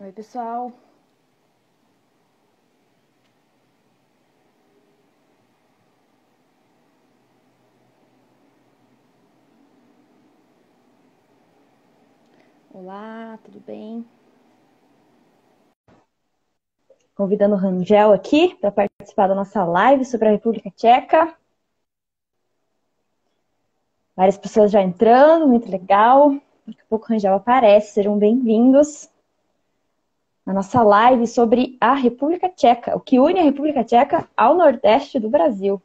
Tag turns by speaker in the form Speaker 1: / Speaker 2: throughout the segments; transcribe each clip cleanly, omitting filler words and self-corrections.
Speaker 1: Oi, pessoal. Olá, tudo bem? Convidando o Rangel aqui para participar da nossa live sobre a República Tcheca. Várias pessoas já entrando, muito legal. Daqui a pouco o Rangel aparece, sejam bem-vindos na nossa live sobre a República Tcheca, o que une a República Tcheca ao Nordeste do Brasil.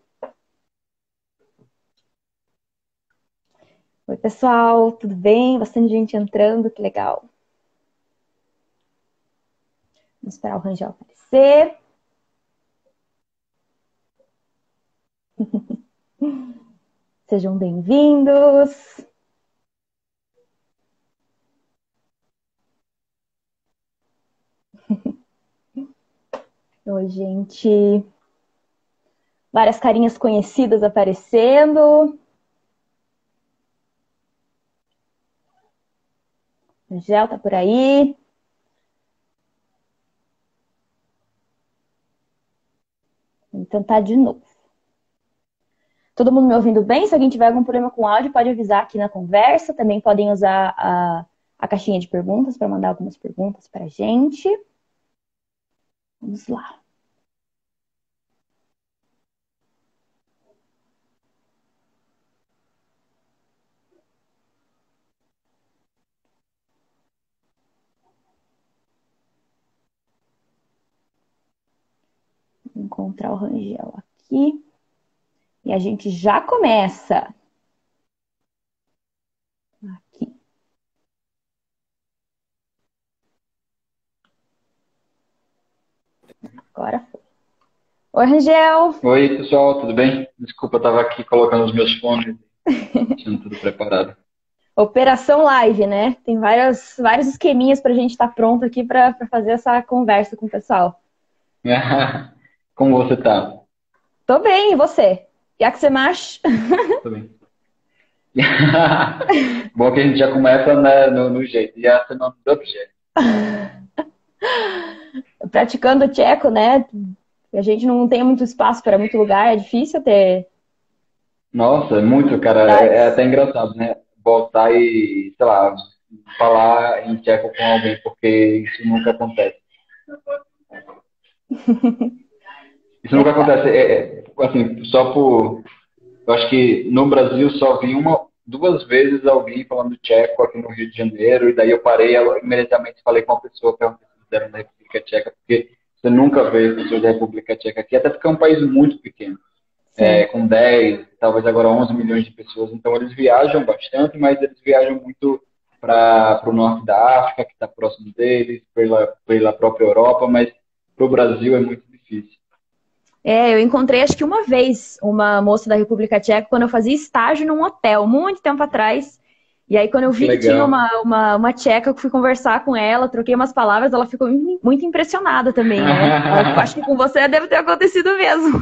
Speaker 1: Oi, pessoal, tudo bem? Bastante gente entrando, que legal. Vamos esperar o Rangel aparecer. Sejam bem-vindos. Oi, gente. Várias carinhas conhecidas aparecendo. O Gel tá por aí. Vamos tentar de novo. Todo mundo me ouvindo bem? Se alguém tiver algum problema com áudio, pode avisar aqui na conversa. Também podem usar a caixinha de perguntas para mandar algumas perguntas para a gente. Vamos lá. Vou encontrar o Rangel aqui. E a gente já começa. Aqui. Agora foi. Oi, Rangel.
Speaker 2: Oi, pessoal, tudo bem? Desculpa, eu estava aqui colocando os meus fones, deixando tudo preparado.
Speaker 1: Operação Live, né? Tem vários esqueminhas para a gente estar pronto aqui para fazer essa conversa com o pessoal.
Speaker 2: Como você tá?
Speaker 1: Tô bem, e você? Jak se máš?
Speaker 2: Tô bem. Bom que a gente já começa, né, no jeito, já sendo do outro jeito.
Speaker 1: Praticando tcheco, né? A gente não tem muito espaço para muito lugar, é difícil ter.
Speaker 2: Nossa, é muito, cara, é até engraçado, né? Voltar e, sei lá, falar em tcheco com alguém, porque isso nunca acontece. Isso nunca acontece, assim, só por... Eu acho que no Brasil só vi duas vezes alguém falando tcheco aqui no Rio de Janeiro, e daí eu parei, eu imediatamente falei com uma pessoa, perguntei se eles eram da República Tcheca, porque você nunca vê pessoas da República Tcheca aqui, até porque é um país muito pequeno,
Speaker 1: Sim.
Speaker 2: com 10, talvez agora 11 milhões de pessoas, então eles viajam bastante, mas eles viajam muito para o norte da África, que está próximo deles, pela própria Europa, mas para o Brasil é muito difícil.
Speaker 1: Eu encontrei acho que uma vez uma moça da República Tcheca quando eu fazia estágio num hotel, muito tempo atrás. E aí, quando eu
Speaker 2: Que
Speaker 1: vi que tinha
Speaker 2: legal.
Speaker 1: uma tcheca, eu fui conversar com ela, troquei umas palavras, ela ficou muito impressionada também, né? Eu acho que com você deve ter acontecido mesmo.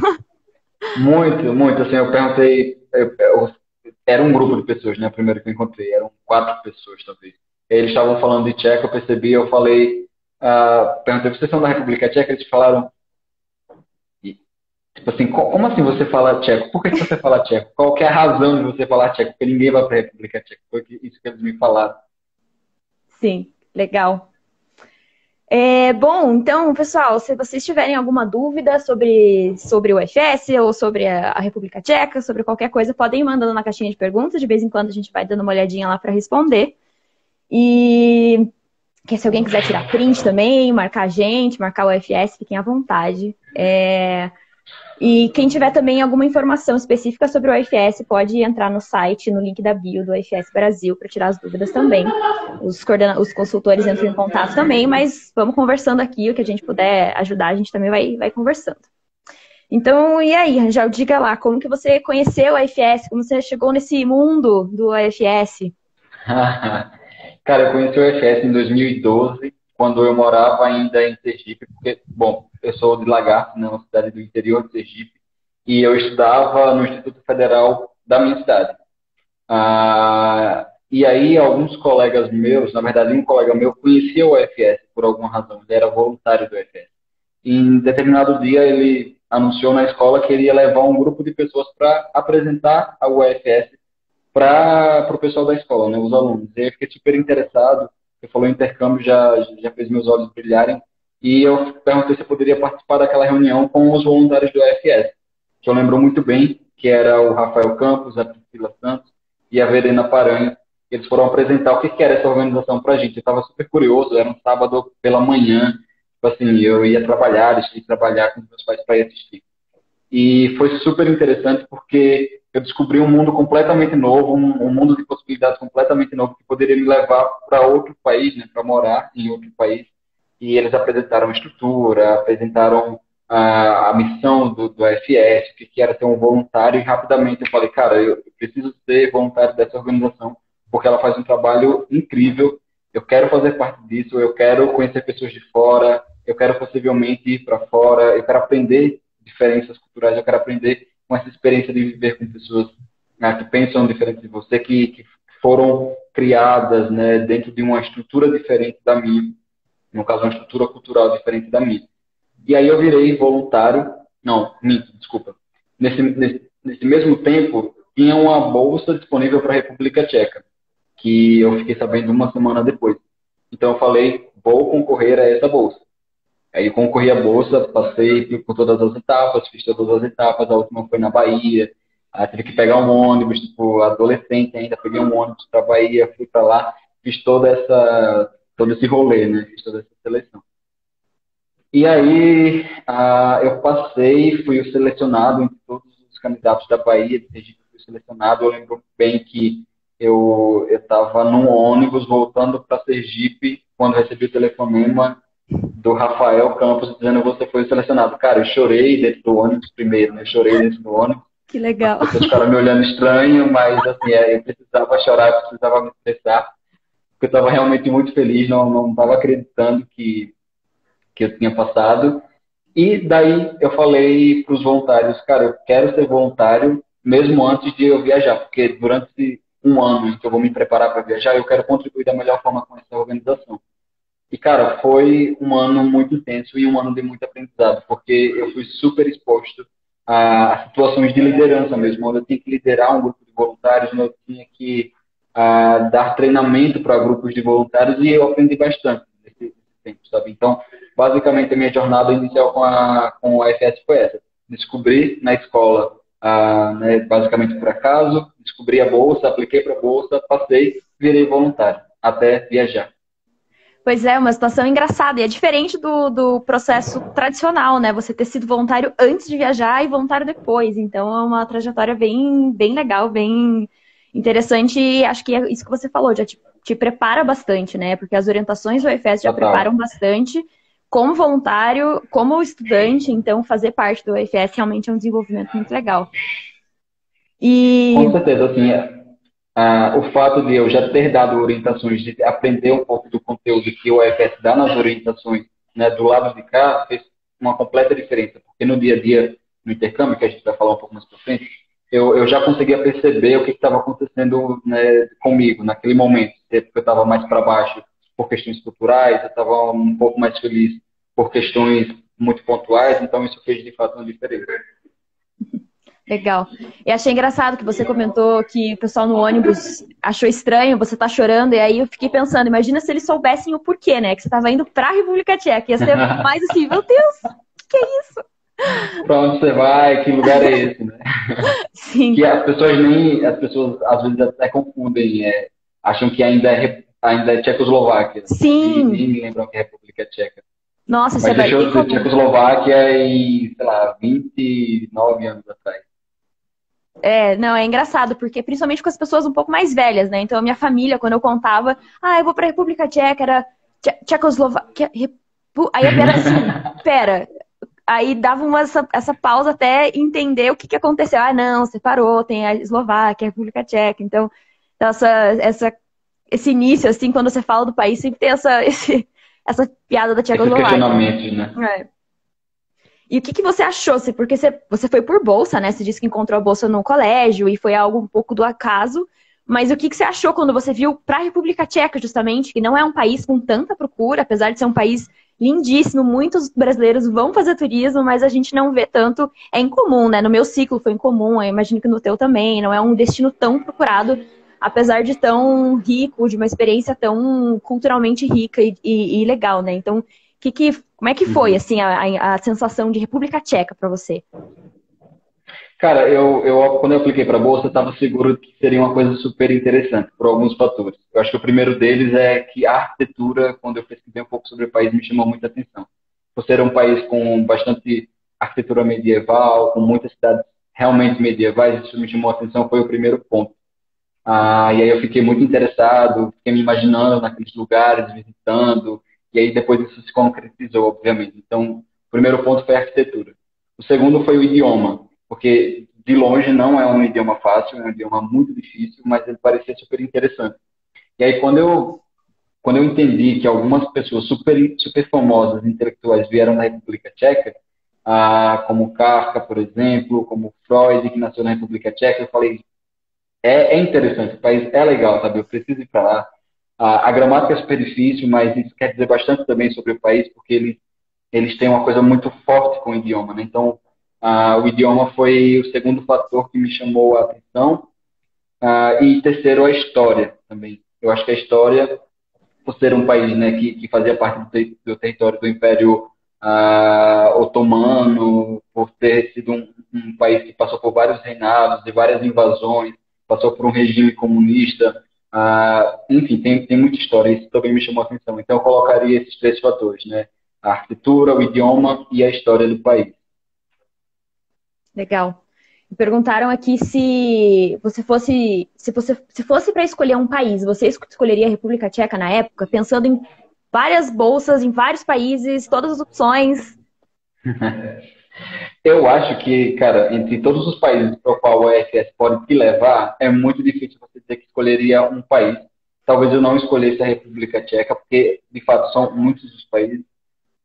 Speaker 2: Muito, muito. Assim, eu perguntei. Era um grupo de pessoas, né? Primeiro que eu encontrei. Eram quatro pessoas, talvez. Eles estavam falando de tcheco, eu percebi, eu falei. Perguntei, vocês são da República Tcheca? Eles falaram. e, Tipo assim, como assim você fala tcheco? Por que você fala tcheco? Qual que é a razão de você falar tcheco? Porque ninguém vai para a República Tcheca. Isso que eles me falaram.
Speaker 1: Sim, legal. Bom, então, pessoal, se vocês tiverem alguma dúvida sobre o UFS ou sobre a República Tcheca, sobre qualquer coisa, podem ir mandando na caixinha de perguntas. De vez em quando a gente vai dando uma olhadinha lá para responder. E que se alguém quiser tirar print também, marcar a gente, marcar o UFS, fiquem à vontade. E quem tiver também alguma informação específica sobre o UFS, pode entrar no site, no link da bio do UFS Brasil, para tirar as dúvidas também. Os consultores entram em contato também, mas vamos conversando aqui, o que a gente puder ajudar, a gente também vai conversando. Então, e aí, Rangel, diga lá, como que você conheceu o UFS, como você chegou nesse mundo do UFS?
Speaker 2: Cara, eu conheci o EFS em 2012, quando eu morava ainda em Sergipe, porque, bom, eu sou de Lagarto, né, uma cidade do interior de Sergipe, e eu estudava no Instituto Federal da minha cidade. E aí alguns colegas meus, na verdade um colega meu conhecia o UFS por alguma razão, ele era voluntário do UFS. Em determinado dia ele anunciou na escola que ele ia levar um grupo de pessoas para apresentar a UFS para o pessoal da escola, né, os alunos. E eu fiquei super interessado, você falou intercâmbio, já fez meus olhos brilharem, e eu perguntei se eu poderia participar daquela reunião com os voluntários do UFS, que eu lembro muito bem, que era o Rafael Campos, a Priscila Santos e a Verena Paranho. Eles foram apresentar o que era essa organização para a gente. Eu estava super curioso, era um sábado pela manhã, tipo assim, eu ia trabalhar, deixei de trabalhar com meus pais para ir assistir. E foi super interessante porque eu descobri um mundo completamente novo, um mundo de possibilidades completamente novo que poderia me levar para outro país, né, para morar em outro país. E eles apresentaram a estrutura, apresentaram a missão do AFS, o que era ser um voluntário, e rapidamente eu falei, cara, eu preciso ser voluntário dessa organização, porque ela faz um trabalho incrível, eu quero fazer parte disso, eu quero conhecer pessoas de fora, eu quero possivelmente ir para fora, eu quero aprender diferenças culturais, eu quero aprender com essa experiência de viver com pessoas que pensam diferente de você, que foram criadas, né, dentro de uma estrutura diferente da minha, no caso, uma estrutura cultural diferente da minha. E aí eu virei voluntário, não, desculpa. Nesse mesmo tempo, tinha uma bolsa disponível para a República Tcheca, que eu fiquei sabendo uma semana depois. Então eu falei, vou concorrer a essa bolsa. Aí eu concorri à bolsa, passei por todas as etapas, fiz todas as etapas, a última foi na Bahia, tive que pegar um ônibus, tipo, adolescente ainda, peguei um ônibus para a Bahia, fui para lá, fiz todo esse rolê, né? Fiz toda essa seleção. E aí eu passei, fui selecionado entre todos os candidatos da Bahia, de Sergipe, fui selecionado. Eu lembro bem que eu estava num ônibus voltando para Sergipe, quando recebi o telefonema do Rafael Campos dizendo que você foi selecionado. Cara, eu chorei dentro do ônibus primeiro, né? Eu chorei dentro do ônibus.
Speaker 1: Que legal.
Speaker 2: As pessoas ficaram me olhando estranho, mas assim, eu precisava chorar, eu precisava me expressar, porque eu estava realmente muito feliz, não estava acreditando que eu tinha passado. E daí eu falei para os voluntários, cara, eu quero ser voluntário mesmo antes de eu viajar, porque durante um ano em que eu vou me preparar para viajar, eu quero contribuir da melhor forma com essa organização. E, cara, foi um ano muito intenso e um ano de muito aprendizado, porque eu fui super exposto a situações de liderança mesmo, onde eu tinha que liderar um grupo de voluntários, onde eu tinha que dar treinamento para grupos de voluntários, e eu aprendi bastante nesse tempo, sabe? Então, basicamente, a minha jornada inicial com a FS foi essa. Descobri na escola, né, basicamente por acaso, descobri a bolsa, apliquei para a bolsa, passei, virei voluntário, até viajar.
Speaker 1: Pois é, uma situação engraçada. E é diferente do processo tradicional, né? Você ter sido voluntário antes de viajar e voluntário depois. Então, é uma trajetória bem legal, bem interessante. E acho que é isso que você falou, já te prepara bastante, né? Porque as orientações do UFS já preparam bastante. Como voluntário, como estudante, então fazer parte do UFS realmente é um desenvolvimento muito legal.
Speaker 2: Com certeza, assim, o fato de eu já ter dado orientações, de aprender um pouco do conteúdo que o UFS dá nas orientações, né, do lado de cá, fez uma completa diferença. Porque no dia a dia, no intercâmbio, que a gente vai falar um pouco mais para frente, eu já conseguia perceber o que estava acontecendo, né, comigo naquele momento. Porque eu estava mais para baixo por questões culturais, eu estava um pouco mais feliz por questões muito pontuais, então isso fez de fato uma diferença.
Speaker 1: Legal. E achei engraçado que você comentou que o pessoal no ônibus achou estranho, você tá chorando, e aí eu fiquei pensando, imagina se eles soubessem o porquê, né? Que você tava indo pra República Tcheca, ia ser mais assim, meu Deus, que é isso?
Speaker 2: Pra onde você vai, que lugar é esse, né?
Speaker 1: Sim.
Speaker 2: Que as pessoas às vezes até confundem, acham que ainda é Tchecoslováquia.
Speaker 1: Sim.
Speaker 2: Nem me lembram que é República Tcheca.
Speaker 1: Nossa,
Speaker 2: mas deixou de ser Tchecoslováquia em, sei lá, 29 anos atrás.
Speaker 1: Não, é engraçado, porque principalmente com as pessoas um pouco mais velhas, né? Então, a minha família, quando eu contava, eu vou pra República Tcheca, era Tchecoslováquia. Aí era assim, pera. Aí dava essa pausa até entender o que aconteceu. Não, separou, tem a Eslováquia, a República Tcheca. Então, esse início, assim, quando você fala do país, sempre tem essa piada da Tchecoslováquia.
Speaker 2: Esse questionamento, né?
Speaker 1: E o que você achou? Porque você foi por bolsa, né? Você disse que encontrou a bolsa no colégio e foi algo um pouco do acaso. Mas o que você achou quando você viu para a República Tcheca, justamente, que não é um país com tanta procura, apesar de ser um país lindíssimo, muitos brasileiros vão fazer turismo, mas a gente não vê tanto, é incomum, né? No meu ciclo foi incomum, eu imagino que no teu também, não é um destino tão procurado, apesar de tão rico, de uma experiência tão culturalmente rica e legal, né? Então, como é que foi, assim, a sensação de República Tcheca para você?
Speaker 2: Cara, quando eu apliquei para a Bolsa, eu estava seguro que seria uma coisa super interessante, por alguns fatores. Eu acho que o primeiro deles é que a arquitetura, quando eu pesquisei um pouco sobre o país, me chamou muita atenção. Por ser um país com bastante arquitetura medieval, com muitas cidades realmente medievais, isso me chamou a atenção, foi o primeiro ponto. E aí eu fiquei muito interessado, fiquei me imaginando naqueles lugares, visitando, e aí depois isso se concretizou, obviamente. Então, o primeiro ponto foi a arquitetura. O segundo foi o idioma, porque de longe não é um idioma fácil, é um idioma muito difícil, mas ele parecia super interessante. E aí quando eu entendi que algumas pessoas super famosas, intelectuais, vieram da República Tcheca, como Kafka, por exemplo, como Freud, que nasceu na República Tcheca, eu falei, é interessante, o país é legal, sabe? Eu preciso ir para lá. A gramática é super difícil, mas isso quer dizer bastante também sobre o país, porque eles têm uma coisa muito forte com o idioma, né? Então, o idioma foi o segundo fator que me chamou a atenção. E terceiro, a história também. Eu acho que a história, por ser um país, né, que fazia parte do território do Império Otomano, por ter sido um país que passou por vários reinados e várias invasões, passou por um regime comunista, enfim, tem muita história, isso também me chamou a atenção. Então eu colocaria esses três fatores, né? A arquitetura, o idioma e a história do país.
Speaker 1: Legal. Me perguntaram aqui se fosse para escolher um país, você escolheria a República Tcheca na época, pensando em várias bolsas, em vários países, todas as opções.
Speaker 2: Eu acho que, cara, entre todos os países para o qual o EFS pode te levar, é muito difícil você dizer que escolheria um país. Talvez eu não escolhesse a República Tcheca, porque, de fato, são muitos os países.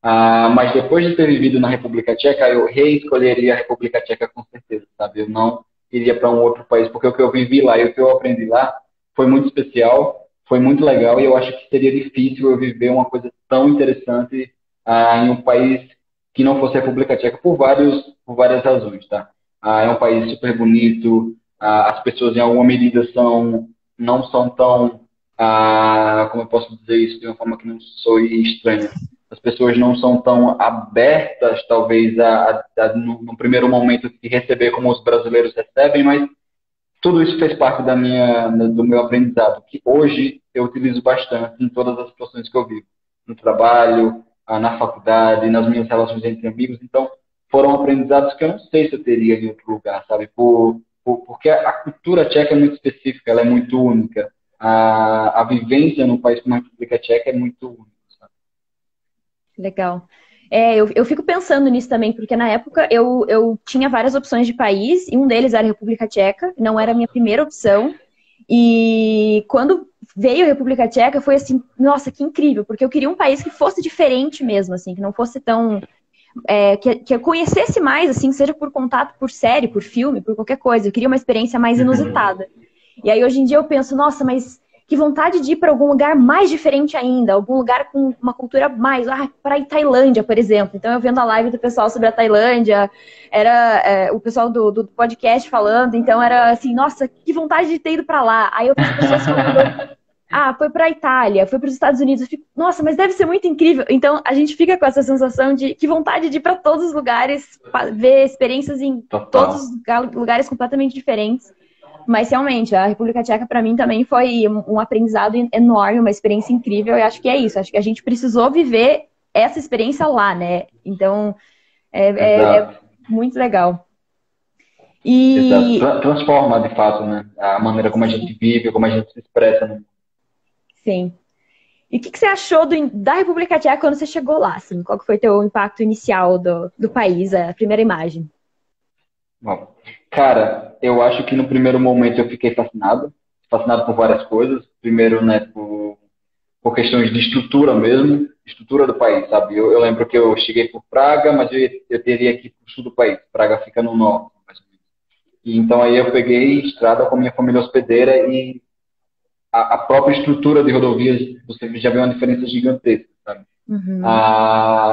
Speaker 2: Mas depois de ter vivido na República Tcheca, eu reescolheria a República Tcheca com certeza, sabe? Eu não iria para um outro país, porque o que eu vivi lá e o que eu aprendi lá foi muito especial, foi muito legal, e eu acho que seria difícil eu viver uma coisa tão interessante em um país que não fosse a República Tcheca por várias razões, tá? É um país super bonito, as pessoas em alguma medida não são tão, como eu posso dizer isso de uma forma que não soe estranha, as pessoas não são tão abertas, talvez, no primeiro momento, de receber como os brasileiros recebem, mas tudo isso fez parte do meu aprendizado, que hoje eu utilizo bastante em todas as situações que eu vivo, no trabalho, na faculdade, nas minhas relações entre amigos. Então, foram aprendizados que eu não sei se eu teria em outro lugar, sabe? Porque a cultura tcheca é muito específica, ela é muito única. A vivência num país como a República Tcheca é muito única.
Speaker 1: Legal. Eu fico pensando nisso também, porque na época eu tinha várias opções de país, e um deles era a República Tcheca, não era a minha primeira opção. E quando veio a República Tcheca, foi assim, nossa, que incrível, porque eu queria um país que fosse diferente mesmo, assim, que não fosse tão. Que eu conhecesse mais, assim, seja por contato, por série, por filme, por qualquer coisa. Eu queria uma experiência mais inusitada. E aí hoje em dia eu penso, nossa, mas que vontade de ir para algum lugar mais diferente ainda, algum lugar com uma cultura mais, para ir Tailândia, por exemplo. Então eu vendo a live do pessoal sobre a Tailândia, era o pessoal do podcast falando, então era assim, nossa, que vontade de ter ido para lá. Aí eu vejo pessoas falando, foi para a Itália, foi para os Estados Unidos. Eu fico, nossa, mas deve ser muito incrível. Então a gente fica com essa sensação de que vontade de ir para todos os lugares, ver experiências em todos os lugares completamente diferentes. Mas realmente, a República Tcheca para mim também foi um aprendizado enorme, uma experiência incrível. E acho que é isso. Acho que a gente precisou viver essa experiência lá, né? Então, é muito legal.
Speaker 2: Exato. Transforma, de fato, né? A maneira como a gente vive, como a gente se expressa. Né?
Speaker 1: Sim. E o que você achou da República Tcheca quando você chegou lá? Assim? Qual que foi o teu impacto inicial do país, a primeira imagem?
Speaker 2: Bom, cara, eu acho que no primeiro momento eu fiquei fascinado por várias coisas. Primeiro, né, por questões de estrutura mesmo, estrutura do país, sabe? Eu lembro que eu cheguei por Praga, mas eu teria que ir para o sul do país. Praga fica no norte, mais ou menos. E então aí eu peguei estrada com a minha família hospedeira e a própria estrutura de rodovias, você já vê uma diferença gigantesca, sabe?
Speaker 1: Uhum.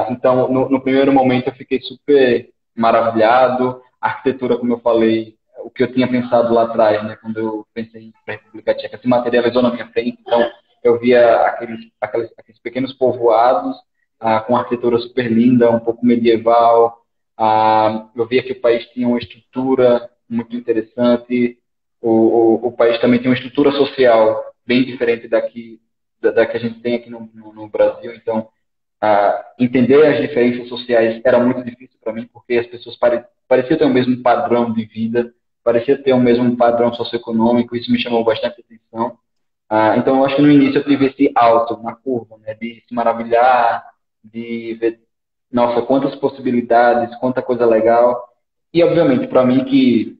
Speaker 2: Então, no primeiro momento eu fiquei super maravilhado. A arquitetura, como eu falei, o que eu tinha pensado lá atrás, né, quando eu pensei em República Tcheca, se materializou na minha frente. Então, eu via aqueles pequenos povoados com arquitetura super linda, um pouco medieval. Eu via que o país tinha uma estrutura muito interessante. O país também tem uma estrutura social bem diferente da que a gente tem aqui no Brasil. Então, entender as diferenças sociais era muito difícil para mim, porque as pessoas pareciam ter o mesmo padrão de vida, pareciam ter o mesmo padrão socioeconômico, isso me chamou bastante atenção. Então, eu acho que no início eu tive esse alto na curva, né, de se maravilhar, de ver, nossa, quantas possibilidades, quanta coisa legal. E, obviamente, para mim que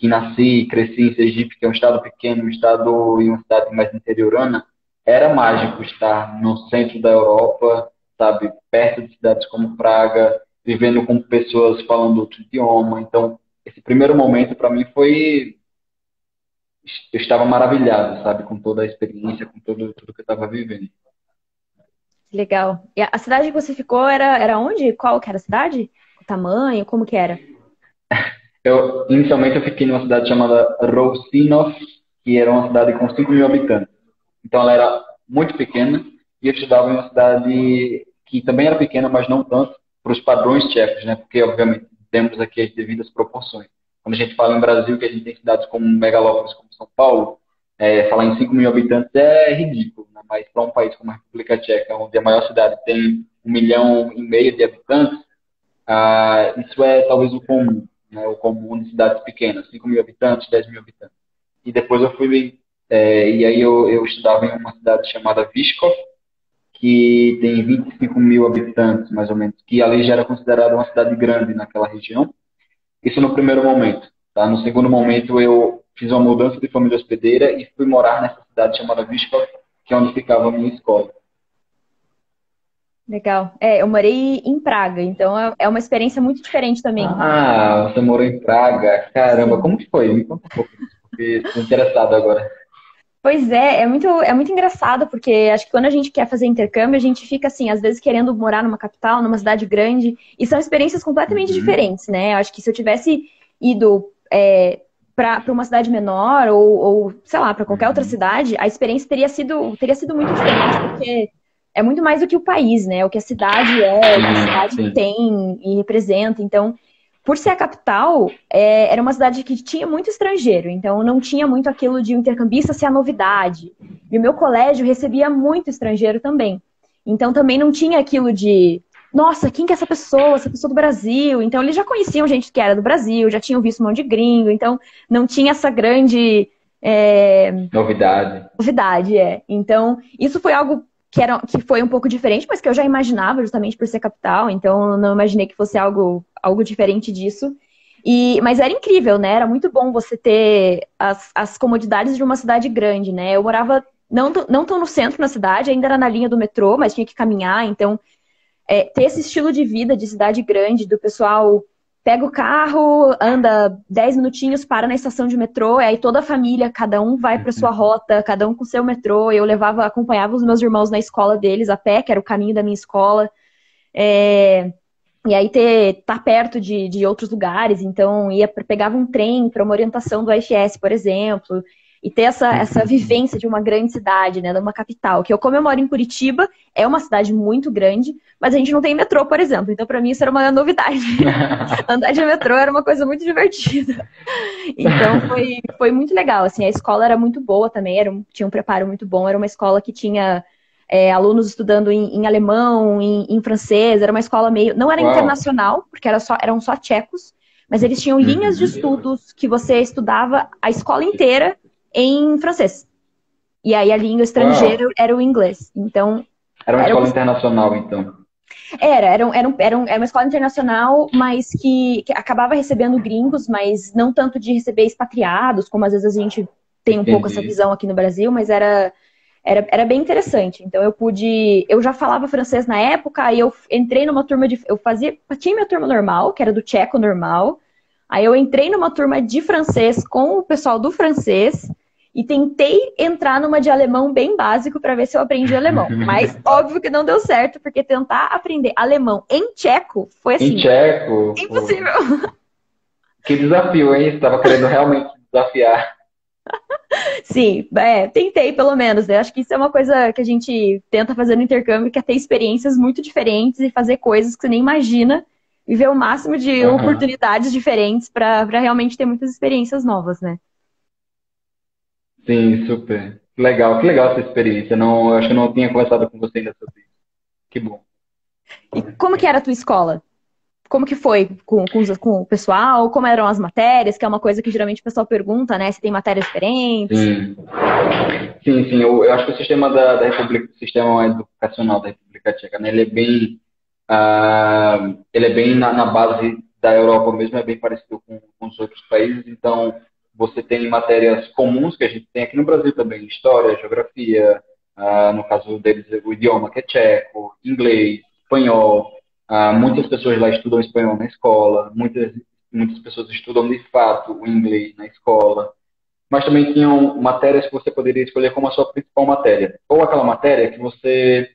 Speaker 2: nasci e cresci em Sergipe, que é um estado pequeno, um estado e uma cidade mais interiorana, era mágico estar no centro da Europa, sabe, perto de cidades como Praga, vivendo com pessoas falando outro idioma. Então, esse primeiro momento para mim foi, eu estava maravilhado, sabe, com toda a experiência, com tudo que eu estava vivendo.
Speaker 1: Legal. E a cidade que você ficou era onde? Qual que era a cidade? O tamanho? Como que era?
Speaker 2: Inicialmente eu fiquei numa cidade chamada Rousinov, que era uma cidade com 5 mil habitantes. Então ela era muito pequena e eu estudava em uma cidade que também era pequena, mas não tanto para os padrões tchecos, né? Porque obviamente temos aqui as devidas proporções. Quando a gente fala em Brasil, que a gente tem cidades como megalópolis, como São Paulo, falar em 5 mil habitantes é ridículo, né? Mas para um país como a República Tcheca, onde a maior cidade tem 1,5 milhão de habitantes, isso é talvez o comum, né? O comum de cidades pequenas, 5 mil habitantes, 10 mil habitantes. E depois eu fui, e aí eu estudava em uma cidade chamada Vyshkov, que tem 25 mil habitantes, mais ou menos, que ali já era considerada uma cidade grande naquela região. Isso no primeiro momento. Tá? No segundo momento, eu fiz uma mudança de família hospedeira e fui morar nessa cidade chamada Vyshkov, que é onde ficava a minha escola.
Speaker 1: Legal. Eu morei em Praga, então é uma experiência muito diferente também.
Speaker 2: Você morou em Praga. Caramba,
Speaker 1: Sim.
Speaker 2: como que foi? Me conta um pouco disso, porque estou interessado agora.
Speaker 1: Pois é muito engraçado, porque acho que quando a gente quer fazer intercâmbio, a gente fica assim, às vezes querendo morar numa capital, numa cidade grande, e são experiências completamente
Speaker 2: Uhum,
Speaker 1: diferentes, né? Eu acho que se eu tivesse ido para uma cidade menor, ou sei lá, para qualquer outra
Speaker 2: uhum.
Speaker 1: cidade, a experiência teria sido muito diferente, porque é muito mais do que o país, né? O que a cidade é, o que a
Speaker 2: Sim,
Speaker 1: cidade
Speaker 2: sim.
Speaker 1: tem e representa. Então, por ser a capital, era uma cidade que tinha muito estrangeiro, então não tinha muito aquilo de o intercambista ser a novidade. E o meu colégio recebia muito estrangeiro também. Então também não tinha aquilo de, nossa, quem que é essa pessoa? Essa pessoa do Brasil. Então eles já conheciam gente que era do Brasil, já tinham visto um monte de gringo, então não tinha essa grande
Speaker 2: Novidade.
Speaker 1: novidade. Então isso foi algo que foi um pouco diferente, mas que eu já imaginava justamente por ser capital, então não imaginei que fosse algo diferente disso. Mas era incrível, né? Era muito bom você ter as comodidades de uma cidade grande, né? Eu morava não tão no centro na cidade, ainda era na linha do metrô, mas tinha que caminhar, então ter esse estilo de vida de cidade grande, do pessoal pega o carro, anda 10 minutinhos, para na estação de metrô, e aí toda a família, cada um vai para sua rota, cada um com seu metrô. Eu acompanhava os meus irmãos na escola deles a pé, que era o caminho da minha escola. É, e aí tá perto de outros lugares, então pegava um trem para uma orientação do IFS, por exemplo, e ter essa vivência de uma grande cidade, né, de uma capital. Como eu moro em Curitiba, é uma cidade muito grande, mas a gente não tem metrô, por exemplo. Então, para mim, isso era uma novidade. Andar de metrô era uma coisa muito divertida. Então, foi muito legal. Assim, a escola era muito boa também, tinha um preparo muito bom. Era uma escola que tinha alunos estudando em alemão, em francês. Era uma escola meio. Não era
Speaker 2: Uau.
Speaker 1: internacional, porque eram só tchecos, mas eles tinham linhas de
Speaker 2: Uhum.
Speaker 1: estudos que você estudava a escola inteira em francês. E aí a língua estrangeira
Speaker 2: Uau.
Speaker 1: era o inglês. Então,
Speaker 2: Era uma
Speaker 1: era
Speaker 2: escola internacional, então.
Speaker 1: era uma escola internacional, mas que acabava recebendo gringos, mas não tanto de receber expatriados, como às vezes a gente tem um pouco essa
Speaker 2: Entendi.
Speaker 1: visão aqui no Brasil, mas era bem interessante. Então eu já falava francês na época, aí eu entrei numa turma tinha minha turma normal, que era do tcheco normal, aí eu entrei numa turma de francês com o pessoal do francês, e tentei entrar numa de alemão bem básico para ver se eu aprendi alemão. Mas óbvio que não deu certo, porque tentar aprender alemão em tcheco foi
Speaker 2: Em
Speaker 1: assim,
Speaker 2: tcheco, pô,
Speaker 1: impossível.
Speaker 2: que desafio, hein? Você estava querendo realmente desafiar.
Speaker 1: Sim, tentei pelo menos, né? Acho que isso é uma coisa que a gente tenta fazer no intercâmbio, que é ter experiências muito diferentes e fazer coisas que você nem imagina e ver o máximo de
Speaker 2: Aham.
Speaker 1: oportunidades diferentes para realmente ter muitas experiências novas, né?
Speaker 2: Sim, super. Que legal essa experiência. Não, eu acho que eu não tinha conversado com você ainda sobre isso. Que bom.
Speaker 1: E como que era a tua escola? Como que foi com o pessoal? Como eram as matérias? Que é uma coisa que geralmente o pessoal pergunta, né? Se tem matérias diferentes.
Speaker 2: Sim, sim. Eu acho que o sistema da República, o sistema educacional da República Tcheca, né, ele é bem na base da Europa mesmo, é bem parecido com os outros países. Então, você tem matérias comuns que a gente tem aqui no Brasil também, história, geografia, no caso deles, o idioma que é tcheco, inglês, espanhol. Muitas pessoas lá estudam espanhol na escola, muitas pessoas estudam de fato o inglês na escola, mas também tinham matérias que você poderia escolher como a sua principal matéria. Ou aquela matéria que você.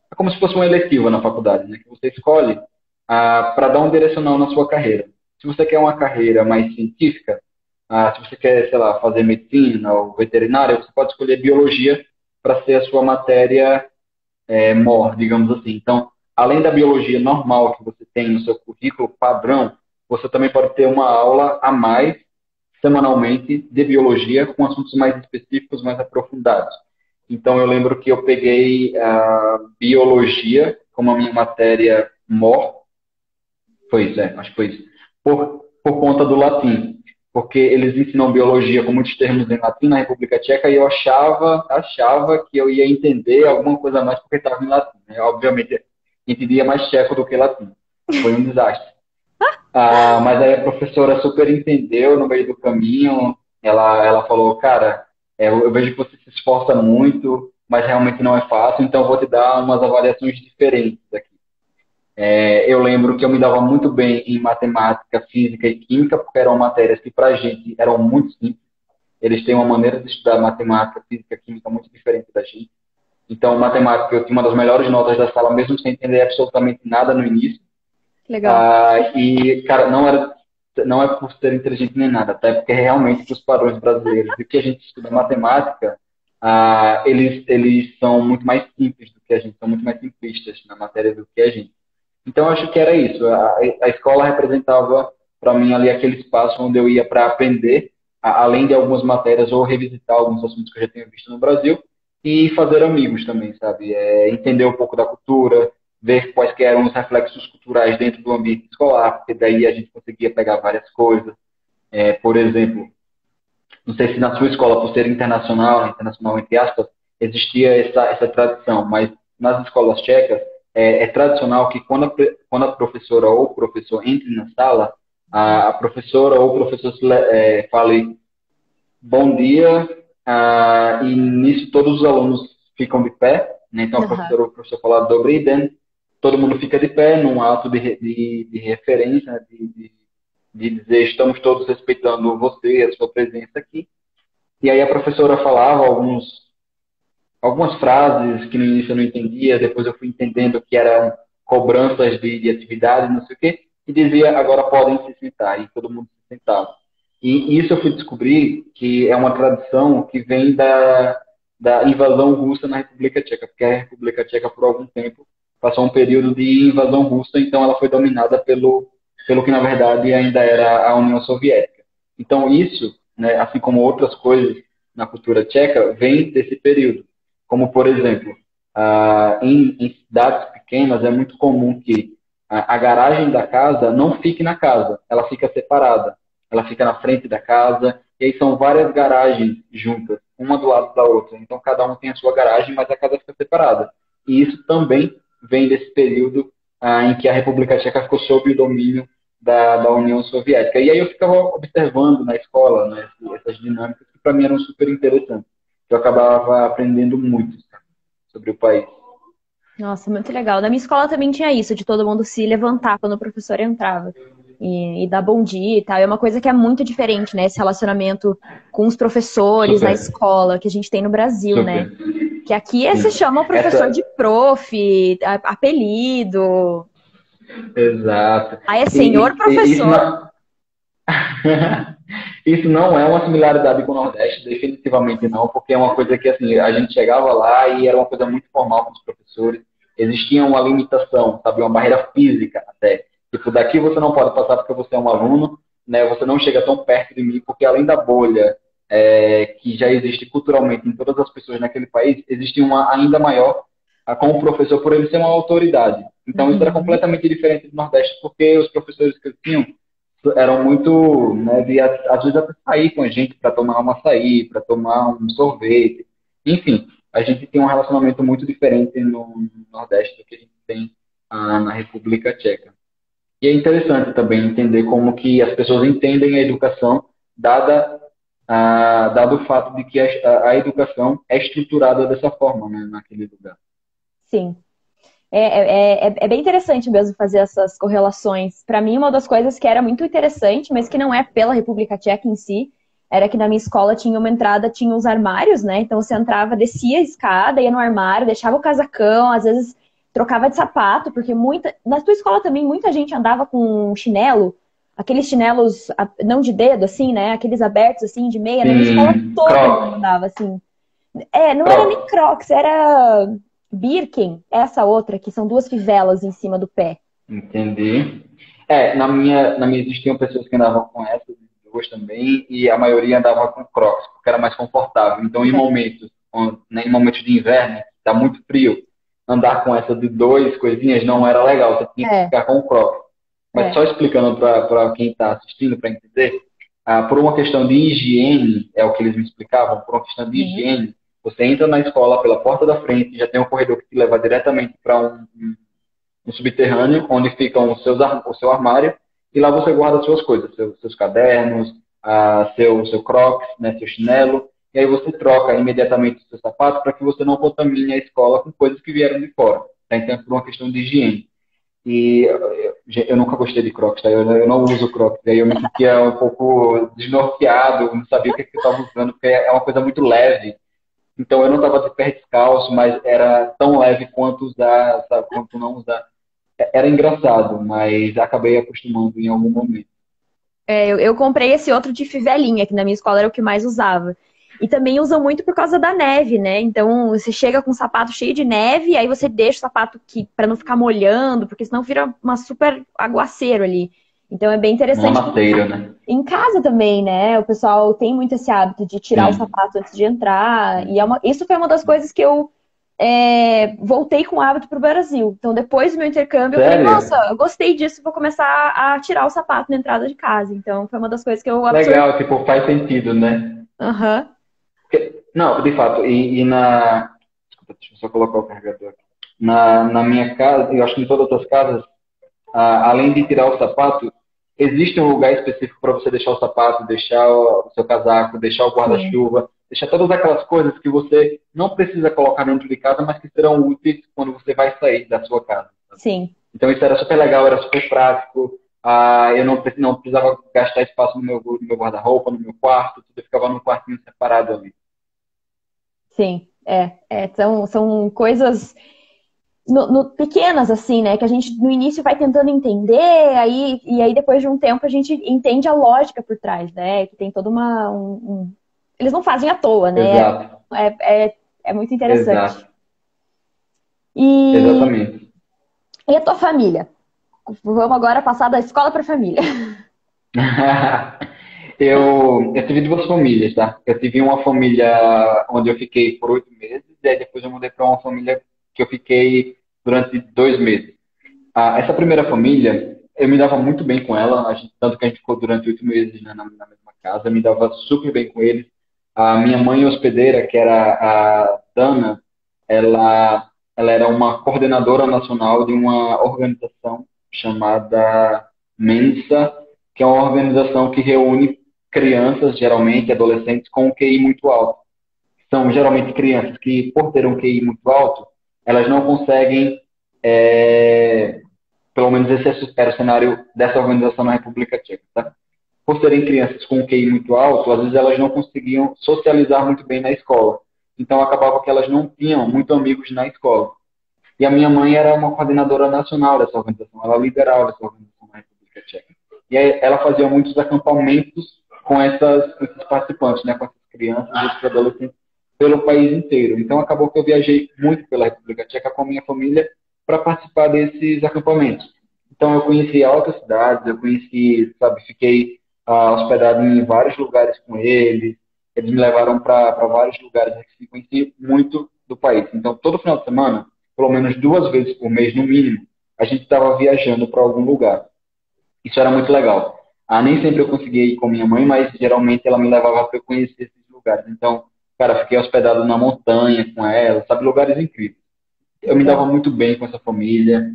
Speaker 2: É como se fosse uma eletiva na faculdade, né? Que você escolhe para dar um direcional na sua carreira. Se você quer uma carreira mais científica, se você quer, sei lá, fazer medicina ou veterinária, você pode escolher biologia para ser a sua matéria MOR, digamos assim. Então, além da biologia normal que você tem no seu currículo padrão, você também pode ter uma aula a mais semanalmente de biologia com assuntos mais específicos, mais aprofundados. Então, eu lembro que eu peguei a biologia como a minha matéria MOR, foi isso, acho que foi isso, por conta do latim, porque eles ensinam biologia com muitos termos em latim na República Tcheca e eu achava que eu ia entender alguma coisa a mais porque estava em latim. Né? Obviamente, entendia mais tcheco do que latim. Foi um desastre. Mas aí a professora super entendeu no meio do caminho. Ela falou, cara, eu vejo que você se esforça muito, mas realmente não é fácil, então eu vou te dar umas avaliações diferentes aqui. Eu lembro que eu me dava muito bem em matemática, física e química, porque eram matérias que para a gente eram muito simples. Eles têm uma maneira de estudar matemática, física e química muito diferente da gente. Então, matemática, eu tinha uma das melhores notas da sala, mesmo sem entender absolutamente nada no início.
Speaker 1: Legal.
Speaker 2: E, cara, não é por ser inteligente nem nada, até porque realmente para os padrões brasileiros e que a gente estuda matemática, eles são muito mais simples do que a gente, são muito mais simplistas na matéria do que a gente. Então, eu acho que era isso. A escola representava para mim ali aquele espaço onde eu ia para aprender, além de algumas matérias, ou revisitar alguns assuntos que eu já tinha visto no Brasil, e fazer amigos também, sabe? Entender um pouco da cultura, ver quais que eram os reflexos culturais dentro do ambiente escolar, porque daí a gente conseguia pegar várias coisas. Por exemplo, não sei se na sua escola, por ser internacional, internacional entre aspas, existia essa tradição, mas nas escolas tchecas é tradicional que quando a professora ou o professor entre na sala, a professora ou o professor fale bom dia, e nisso todos os alunos ficam de pé, né? Então a
Speaker 1: Aham.
Speaker 2: professora ou o professor fala Dobrý den, todo mundo fica de pé num ato de referência, né? De dizer estamos todos respeitando você, a sua presença aqui. E aí a professora falava algumas frases que no início eu não entendia, depois eu fui entendendo que eram cobranças de atividade, não sei o quê, e dizia, agora podem se sentar, e todo mundo se sentava. E isso eu fui descobrir que é uma tradição que vem da invasão russa na República Tcheca, porque a República Tcheca, por algum tempo, passou um período de invasão russa, então ela foi dominada pelo que, na verdade, ainda era a União Soviética. Então, isso, né, assim como outras coisas na cultura tcheca, vem desse período. Como, por exemplo, em cidades pequenas é muito comum que a garagem da casa não fique na casa, ela fica separada. Ela fica na frente da casa, e aí são várias garagens juntas, uma do lado da outra. Então, cada um tem a sua garagem, mas a casa fica separada. E isso também vem desse período em que a República Tcheca ficou sob o domínio da União Soviética. E aí eu ficava observando na escola, né, essas dinâmicas que para mim eram super interessantes. Eu acabava aprendendo muito, sabe, sobre o país.
Speaker 1: Nossa, muito legal. Na minha escola também tinha isso, de todo mundo se levantar quando o professor entrava. e dar bom dia e tal. É uma coisa que é muito diferente, né? Esse relacionamento com os professores na
Speaker 2: Super,
Speaker 1: escola que a gente tem no Brasil, né?
Speaker 2: super.
Speaker 1: Que aqui se
Speaker 2: Sim.
Speaker 1: chama o professor de
Speaker 2: Essa,
Speaker 1: prof, apelido.
Speaker 2: exato.
Speaker 1: Aí é senhor
Speaker 2: E isso
Speaker 1: professor.
Speaker 2: não, isso não é uma similaridade com o Nordeste, definitivamente não, porque é uma coisa que assim, a gente chegava lá e era uma coisa muito formal com os professores. Existia uma limitação, sabe, uma barreira física até. Tipo, daqui você não pode passar porque você é um aluno, né? Você não chega tão perto de mim, porque além da bolha que já existe culturalmente em todas as pessoas naquele país, existe uma ainda maior com o professor por ele ser uma autoridade. Então isso era
Speaker 1: Uhum.
Speaker 2: completamente diferente do Nordeste, porque os professores que eu tinha eram muito, né, de às vezes até sair com a gente para tomar um açaí, para tomar um sorvete. Enfim, a gente tem um relacionamento muito diferente no Nordeste do que a gente tem na República Tcheca. E é interessante também entender como que as pessoas entendem a educação, dado o fato de que a educação é estruturada dessa forma, né, naquele lugar.
Speaker 1: Sim. É bem interessante mesmo fazer essas correlações. Para mim, uma das coisas que era muito interessante, mas que não é pela República Tcheca em si, era que na minha escola tinha uma entrada, tinha os armários, né? Então você entrava, descia a escada, ia no armário, deixava o casacão, às vezes trocava de sapato, porque na tua escola também muita gente andava com chinelo, aqueles chinelos não de dedo, assim, né? Aqueles abertos, assim, de meia. Na minha escola
Speaker 2: Sim,
Speaker 1: todo mundo
Speaker 2: Crocs,
Speaker 1: andava assim. Não era nem
Speaker 2: Crocs.
Speaker 1: Crocs, era Birken, essa outra, que são duas fivelas em cima do pé.
Speaker 2: Entendi. Na minha existiam pessoas que andavam com essas duas também, e a maioria andava com Crocs, porque era mais confortável. Então, em momentos de inverno, está muito frio, andar com essa de dois coisinhas não era legal, você tinha que
Speaker 1: É,
Speaker 2: ficar com o Crocs. Mas
Speaker 1: é.
Speaker 2: só explicando para quem está assistindo, para entender, por uma questão de higiene, é o que eles me explicavam, por uma questão de
Speaker 1: Uhum.
Speaker 2: higiene, você entra na escola pela porta da frente, já tem um corredor que te leva diretamente para um subterrâneo, onde fica o seu armário, e lá você guarda suas coisas, seus cadernos, seu crocs, né, seu chinelo, e aí você troca imediatamente o seu sapato para que você não contamine a escola com coisas que vieram de fora. Tá? Então, é por uma questão de higiene. E eu nunca gostei de crocs, tá? Eu não uso crocs, aí eu me sentia um pouco desnorteado, não sabia o que eu estava usando, porque é uma coisa muito leve. Então eu não estava de pé descalço, mas era tão leve quanto usar, sabe, quanto não usar. Era engraçado, mas acabei acostumando em algum momento.
Speaker 1: Eu comprei esse outro de fivelinha, que na minha escola era o que mais usava. E também usam muito por causa da neve, né? Então você chega com um sapato cheio de neve, aí você deixa o sapato que para não ficar molhando, porque senão vira uma super aguaceiro ali. Então é bem
Speaker 2: Uma
Speaker 1: interessante.
Speaker 2: mateira, né?
Speaker 1: Em casa também, né? O pessoal tem muito esse hábito de tirar o
Speaker 2: Sim.
Speaker 1: sapato antes de entrar.
Speaker 2: Sim.
Speaker 1: Isso foi uma das coisas que eu voltei com o hábito para o Brasil. Então, depois do meu intercâmbio, eu falei, nossa,
Speaker 2: Sério?
Speaker 1: eu gostei disso, vou começar a tirar o sapato na entrada de casa. Então, foi uma das coisas que eu absorvi.
Speaker 2: Legal, tipo, faz sentido, né?
Speaker 1: Aham.
Speaker 2: Não, de fato, Desculpa, deixa eu só colocar o carregador aqui. Na minha casa, eu acho que em todas as casas, além de tirar o sapato, existe um lugar específico para você deixar o sapato, deixar o seu casaco, deixar o
Speaker 1: Sim,
Speaker 2: guarda-chuva, deixar todas aquelas coisas que você não precisa colocar dentro de casa, mas que serão úteis quando você vai sair da sua casa.
Speaker 1: sim,
Speaker 2: Então isso era super legal, era super prático. Eu não precisava gastar espaço no meu guarda-roupa, no meu quarto, tudo ficava num quartinho separado ali.
Speaker 1: sim. São coisas pequenas, assim, né? Que a gente no início vai tentando entender, e aí depois de um tempo a gente entende a lógica por trás, né? Que tem toda eles não fazem à toa, né?
Speaker 2: Exato,
Speaker 1: É muito interessante.
Speaker 2: exato,
Speaker 1: E,
Speaker 2: exatamente.
Speaker 1: e a tua família? Vamos agora passar da escola para a família.
Speaker 2: Eu tive duas famílias, tá? Eu tive uma família onde eu fiquei por 8 meses, e aí depois eu mudei para uma família que eu fiquei durante 2 meses. Essa primeira família, eu me dava muito bem com ela, tanto que a gente ficou durante 8 meses, né, na mesma casa, eu me dava super bem com eles. A minha mãe hospedeira, que era a Dana, ela era uma coordenadora nacional de uma organização chamada Mensa, que é uma organização que reúne crianças, geralmente adolescentes, com um QI muito alto. São geralmente crianças que, por ter um QI muito alto, elas não conseguem é, pelo menos esse era o cenário dessa organização na República Tcheca, tá? Por serem crianças com um QI muito alto, às vezes elas não conseguiam socializar muito bem na escola. Então acabava que elas não tinham muito amigos na escola. E a minha mãe era uma coordenadora nacional dessa organização, ela liderava essa organização na República Tcheca. E aí ela fazia muitos acampamentos com esses participantes, né, com essas crianças e esses adolescentes pelo país inteiro. Então acabou que eu viajei muito pela República Tcheca com a minha família para participar desses acampamentos. Então eu conheci altas cidades, eu conheci, sabe, fiquei hospedado em vários lugares com eles, eles me levaram para vários lugares que conheci muito do país. Então todo final de semana, pelo menos 2 vezes por mês no mínimo, a gente estava viajando para algum lugar. Isso era muito legal. Nem sempre eu conseguia ir com minha mãe, mas geralmente ela me levava para eu conhecer esses lugares. Então, cara, fiquei hospedado na montanha com ela, sabe, lugares incríveis. Eu me dava muito bem com essa família.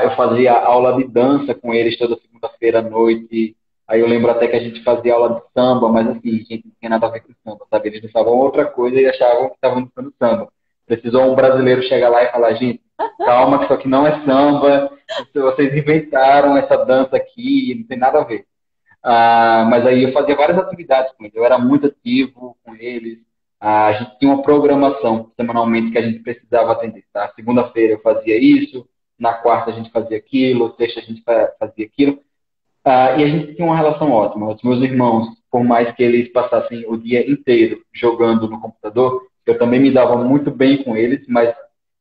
Speaker 2: Eu fazia aula de dança com eles toda segunda-feira à noite. Aí eu lembro até que a gente fazia aula de samba, mas assim, gente, não tinha nada a ver com samba, sabe? Eles dançavam outra coisa e achavam que estavam dançando samba. Precisou um brasileiro chegar lá e falar, gente, calma, que isso aqui não é samba, vocês inventaram essa dança aqui, não tem nada a ver. Mas aí eu fazia várias atividades com eles, eu era muito ativo com eles. A gente tinha uma programação semanalmente que a gente precisava atender. Tá? Segunda-feira eu fazia isso, na quarta a gente fazia aquilo, sexta a gente fazia aquilo. E a gente tinha uma relação ótima. Os meus irmãos, por mais que eles passassem o dia inteiro jogando no computador, eu também me dava muito bem com eles, mas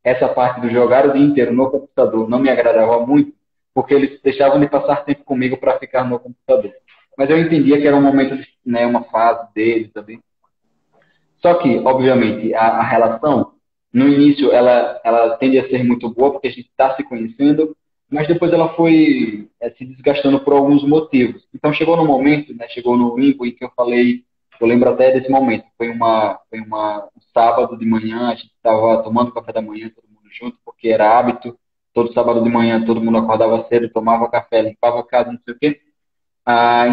Speaker 2: essa parte do jogar o dia inteiro no computador não me agradava muito, porque eles deixavam de passar tempo comigo para ficar no computador. Mas eu entendia que era um momento, né, uma fase deles também. Só que, obviamente, a relação, no início, ela tende a ser muito boa, porque a gente está se conhecendo, mas depois ela foi se desgastando por alguns motivos. Então, chegou no momento, né, chegou no limbo em que eu falei, eu lembro até desse momento, foi um sábado de manhã, a gente estava tomando café da manhã, todo mundo junto, porque era hábito, todo sábado de manhã todo mundo acordava cedo, tomava café, limpava a casa, não sei o quê.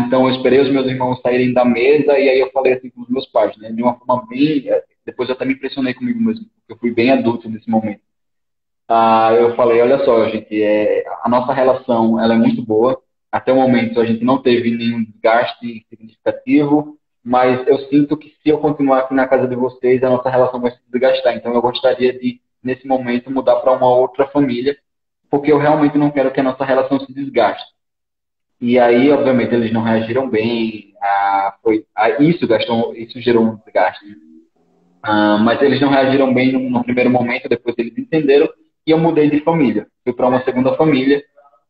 Speaker 2: Então eu esperei os meus irmãos saírem da mesa e aí eu falei assim com os meus pais, né? De uma forma bem... Depois eu até me impressionei comigo mesmo, porque eu fui bem adulto nesse momento. Eu falei, olha só, gente, a nossa relação ela é muito boa. Até o momento a gente não teve nenhum desgaste significativo, mas eu sinto que se eu continuar aqui na casa de vocês, a nossa relação vai se desgastar. Então eu gostaria de, nesse momento, mudar para uma outra família, porque eu realmente não quero que a nossa relação se desgaste. E aí, obviamente, eles não reagiram bem. Isso gerou um desgaste. Mas eles não reagiram bem no primeiro momento, depois eles entenderam. E eu mudei de família. Fui para uma segunda família,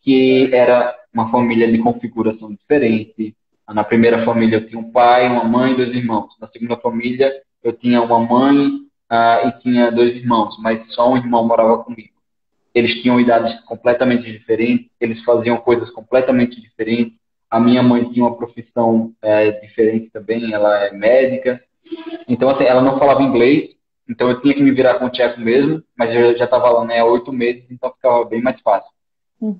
Speaker 2: que era uma família de configuração diferente. Na primeira família eu tinha um pai, uma mãe e 2 irmãos. Na segunda família eu tinha uma mãe e tinha 2 irmãos, mas só um irmão morava comigo. Eles tinham idades completamente diferentes, eles faziam coisas completamente diferentes. A minha mãe tinha uma profissão diferente também, ela é médica. Então, assim, ela não falava inglês, então eu tinha que me virar com o tcheco mesmo, mas eu já estava lá, né, há 8 meses, então ficava bem mais fácil.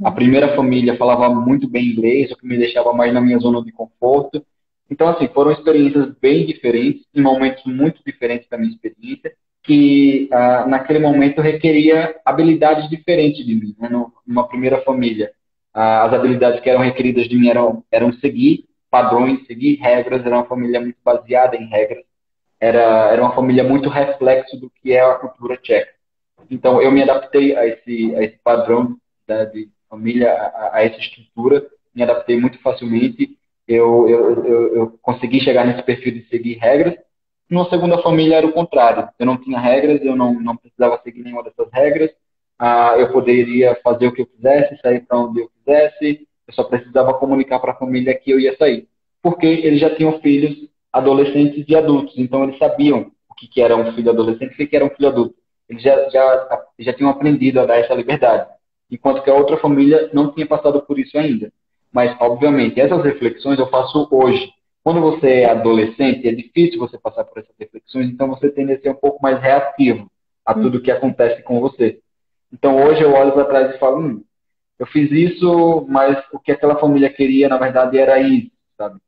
Speaker 2: A primeira família falava muito bem inglês, o que me deixava mais na minha zona de conforto. Então, assim, foram experiências bem diferentes, em momentos muito diferentes da minha experiência, que naquele momento requeria habilidades diferentes de mim. Né? Numa primeira família, as habilidades que eram requeridas de mim eram seguir padrões, seguir regras, era uma família muito baseada em regras, era uma família muito reflexo do que é a cultura tcheca. Então, eu me adaptei a esse padrão de família, a essa estrutura, me adaptei muito facilmente, eu consegui chegar nesse perfil de seguir regras. Numa segunda família era o contrário. Eu não tinha regras, eu não precisava seguir nenhuma dessas regras. Eu poderia fazer o que eu quisesse, sair para onde eu quisesse. Eu só precisava comunicar para a família que eu ia sair. Porque eles já tinham filhos adolescentes e adultos. Então eles sabiam o que era um filho adolescente e o que era um filho adulto. Eles já tinham aprendido a dar essa liberdade. Enquanto que a outra família não tinha passado por isso ainda. Mas, obviamente, essas reflexões eu faço hoje. Quando você é adolescente, é difícil você passar por essas reflexões, então você tende a ser um pouco mais reativo a tudo que acontece com você. Então, hoje eu olho para trás e falo, eu fiz isso, mas o que aquela família queria, na verdade, era isso, sabe?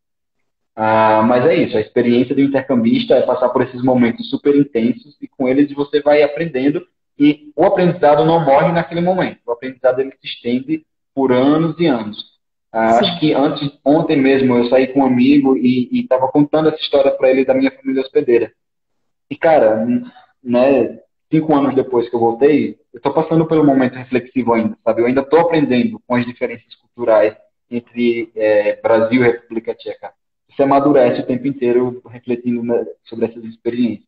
Speaker 2: Mas é isso, a experiência do intercambista é passar por esses momentos super intensos e com eles você vai aprendendo e o aprendizado não morre naquele momento. O aprendizado ele se estende por anos e anos. Acho
Speaker 1: Sim.
Speaker 2: que ontem mesmo eu saí com um amigo e estava contando essa história para ele da minha família hospedeira. E, cara, né, 5 anos depois que eu voltei, eu estou passando pelo momento reflexivo ainda, sabe? Eu ainda estou aprendendo com as diferenças culturais entre Brasil e República Tcheca. Você amadurece o tempo inteiro refletindo, né, sobre essas experiências.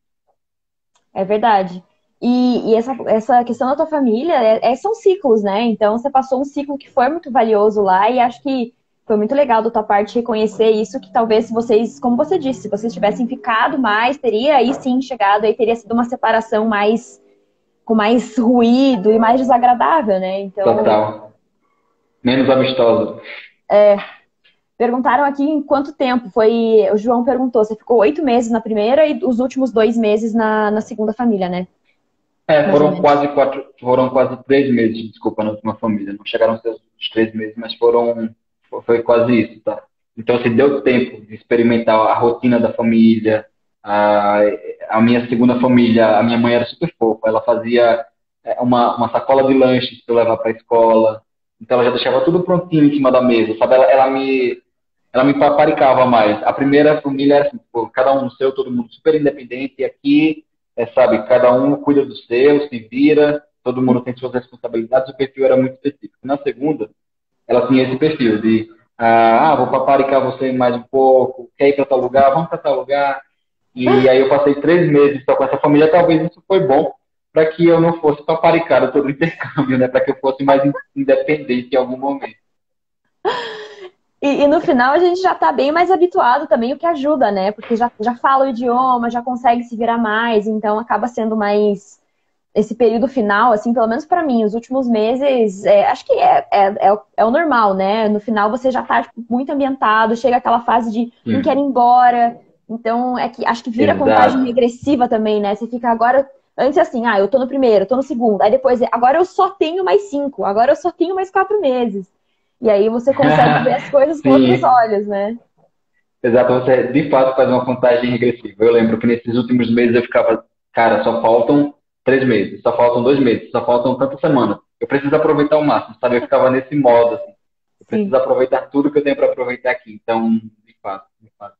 Speaker 1: É verdade. E essa questão da tua família são ciclos, né? Então você passou um ciclo que foi muito valioso lá e acho que foi muito legal da tua parte reconhecer isso, que talvez se vocês, como você disse, se vocês tivessem ficado mais, teria aí sim chegado, aí teria sido uma separação mais com mais ruído e mais desagradável, né? Então,
Speaker 2: Total. Menos amistosa.
Speaker 1: perguntaram aqui em quanto tempo foi. O João perguntou, você ficou 8 meses na primeira e os últimos 2 meses na segunda família, né? Mais ou menos.
Speaker 2: Foram quase 3 meses, desculpa, na última família. Não chegaram a ser os 3 meses, mas foi quase isso, tá? Então, assim, deu tempo de experimentar a rotina da família. A, a minha segunda família, a minha mãe era super fofa. Ela fazia uma sacola de lanches para eu levar para a escola. Então, ela já deixava tudo prontinho em cima da mesa, sabe? Ela me paparicava mais. A primeira família era assim, pô, cada um no seu, todo mundo super independente. E aqui, sabe, cada um cuida do seu, se vira, todo mundo tem suas responsabilidades. O perfil era muito específico. Na segunda, ela tinha esse perfil de, vou paparicar você mais um pouco, quer ir para tal lugar, vamos para tal lugar. E aí eu passei 3 meses só com essa família. Talvez isso foi bom para que eu não fosse paparicado todo o intercâmbio, né? Para que eu fosse mais independente em algum momento.
Speaker 1: E no final a gente já tá bem mais habituado também, o que ajuda, né? Porque já fala o idioma, já consegue se virar mais, então acaba sendo mais. Esse período final, assim, pelo menos pra mim, os últimos meses, acho que é o normal, né? No final você já tá tipo, muito ambientado, chega aquela fase de não quero ir
Speaker 2: Sim,
Speaker 1: embora. Então, é que acho que vira contagem
Speaker 2: exato.
Speaker 1: regressiva também, né? Você fica agora. Antes assim, eu tô no primeiro, eu tô no segundo. Aí depois, agora eu só tenho mais 5, agora eu só tenho mais 4 meses. E aí você consegue ver as coisas com outros
Speaker 2: Sim,
Speaker 1: olhos, né?
Speaker 2: exato. Você de fato faz uma contagem regressiva. Eu lembro que nesses últimos meses eu ficava, cara, só faltam 3 meses, só faltam 2 meses, só faltam tantas semanas. Eu preciso aproveitar o máximo, sabe? Eu ficava nesse modo, assim. Eu preciso
Speaker 1: Sim.
Speaker 2: aproveitar tudo que eu tenho para aproveitar aqui. Então, de fato, de fato.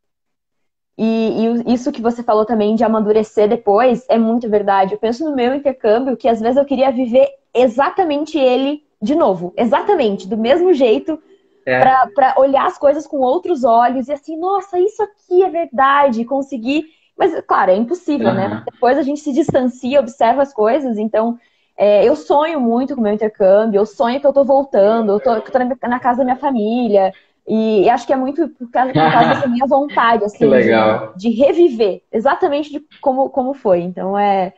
Speaker 1: E isso que você falou também de amadurecer depois é muito verdade. Eu penso no meu intercâmbio que às vezes eu queria viver exatamente ele de novo, exatamente, do mesmo jeito,
Speaker 2: É.
Speaker 1: para olhar as coisas com outros olhos e assim, nossa, isso aqui é verdade, conseguir. Mas, claro, é impossível, né?
Speaker 2: Aham.
Speaker 1: Depois a gente se distancia, observa as coisas, então. Eu sonho muito com o meu intercâmbio, eu sonho que eu tô voltando, que eu tô na casa da minha família, e acho que é muito por causa dessa minha vontade,
Speaker 2: Que
Speaker 1: assim,
Speaker 2: legal.
Speaker 1: de reviver exatamente de como foi. Então é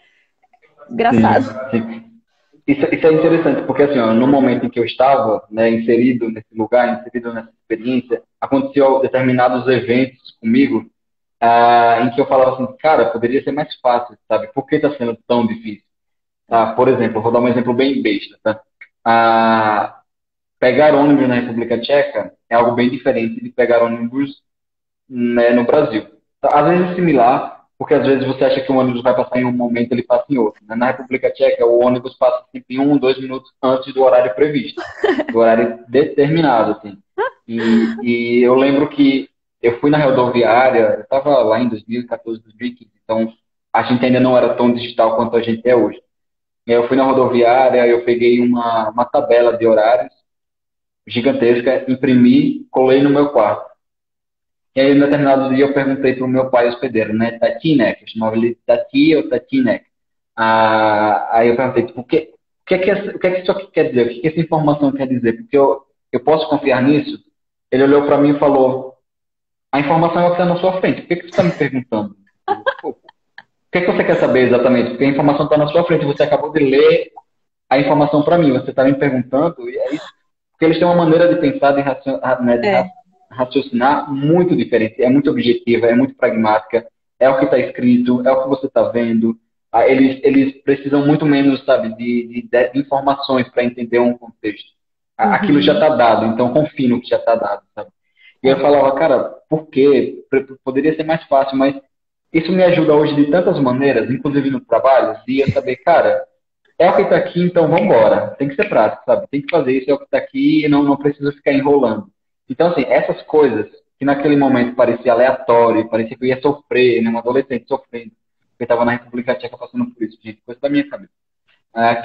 Speaker 1: engraçado.
Speaker 2: Sim, sim. Isso é interessante, porque assim, ó, no momento em que eu estava, né, inserido nesse lugar, inserido nessa experiência, aconteceu determinados eventos comigo, em que eu falava assim, cara, poderia ser mais fácil, sabe? Por que está sendo tão difícil? Por exemplo, vou dar um exemplo bem besta, tá? Ah, pegar ônibus na República Tcheca é algo bem diferente de pegar ônibus, né, no Brasil. Às vezes é similar, porque às vezes você acha que o ônibus vai passar em um momento, ele passa em outro, né? Na República Tcheca, o ônibus passa sempre 1, 2 minutos antes do horário previsto, do horário determinado, assim. E eu lembro que eu fui na rodoviária, eu estava lá em 2014, 2015, então a gente ainda não era tão digital quanto a gente é hoje. E aí eu fui na rodoviária, eu peguei uma tabela de horários gigantesca, imprimi, colei no meu quarto. E aí, em determinado dia, eu perguntei para o meu pai hospedeiro, né? Tatinek, eu chamava ele de Tati ou Tatinek. Aí eu perguntei, tipo, o que é que isso aqui quer dizer? O que que essa informação quer dizer? Porque eu posso confiar nisso? Ele olhou para mim e falou, a informação é o que está na sua frente, por que que você está me perguntando? Pô, o que é que você quer saber exatamente? Porque a informação está na sua frente, você acabou de ler a informação para mim, você está me perguntando, e é isso. Porque eles têm uma maneira de pensar, né, de
Speaker 1: É,
Speaker 2: raciocinar muito diferente, é muito objetiva, é muito pragmática, é o que está escrito, é o que você está vendo. Eles precisam muito menos, sabe, de informações para entender um contexto. Aquilo já
Speaker 1: uhum,
Speaker 2: está dado, então confie no que já está dado, sabe? E eu
Speaker 1: é,
Speaker 2: falava, cara, por quê? Poderia ser mais fácil, mas isso me ajuda hoje de tantas maneiras, inclusive no trabalho, de eu saber, cara, é o que está aqui, então vamos embora. Tem que ser prático, sabe? Tem que fazer isso, é o que está aqui e não precisa ficar enrolando. Então, assim, essas coisas que naquele momento parecia aleatório, parecia que eu ia sofrer, né? Um adolescente sofrendo, porque estava na República Tcheca passando por isso, gente, coisa da minha cabeça.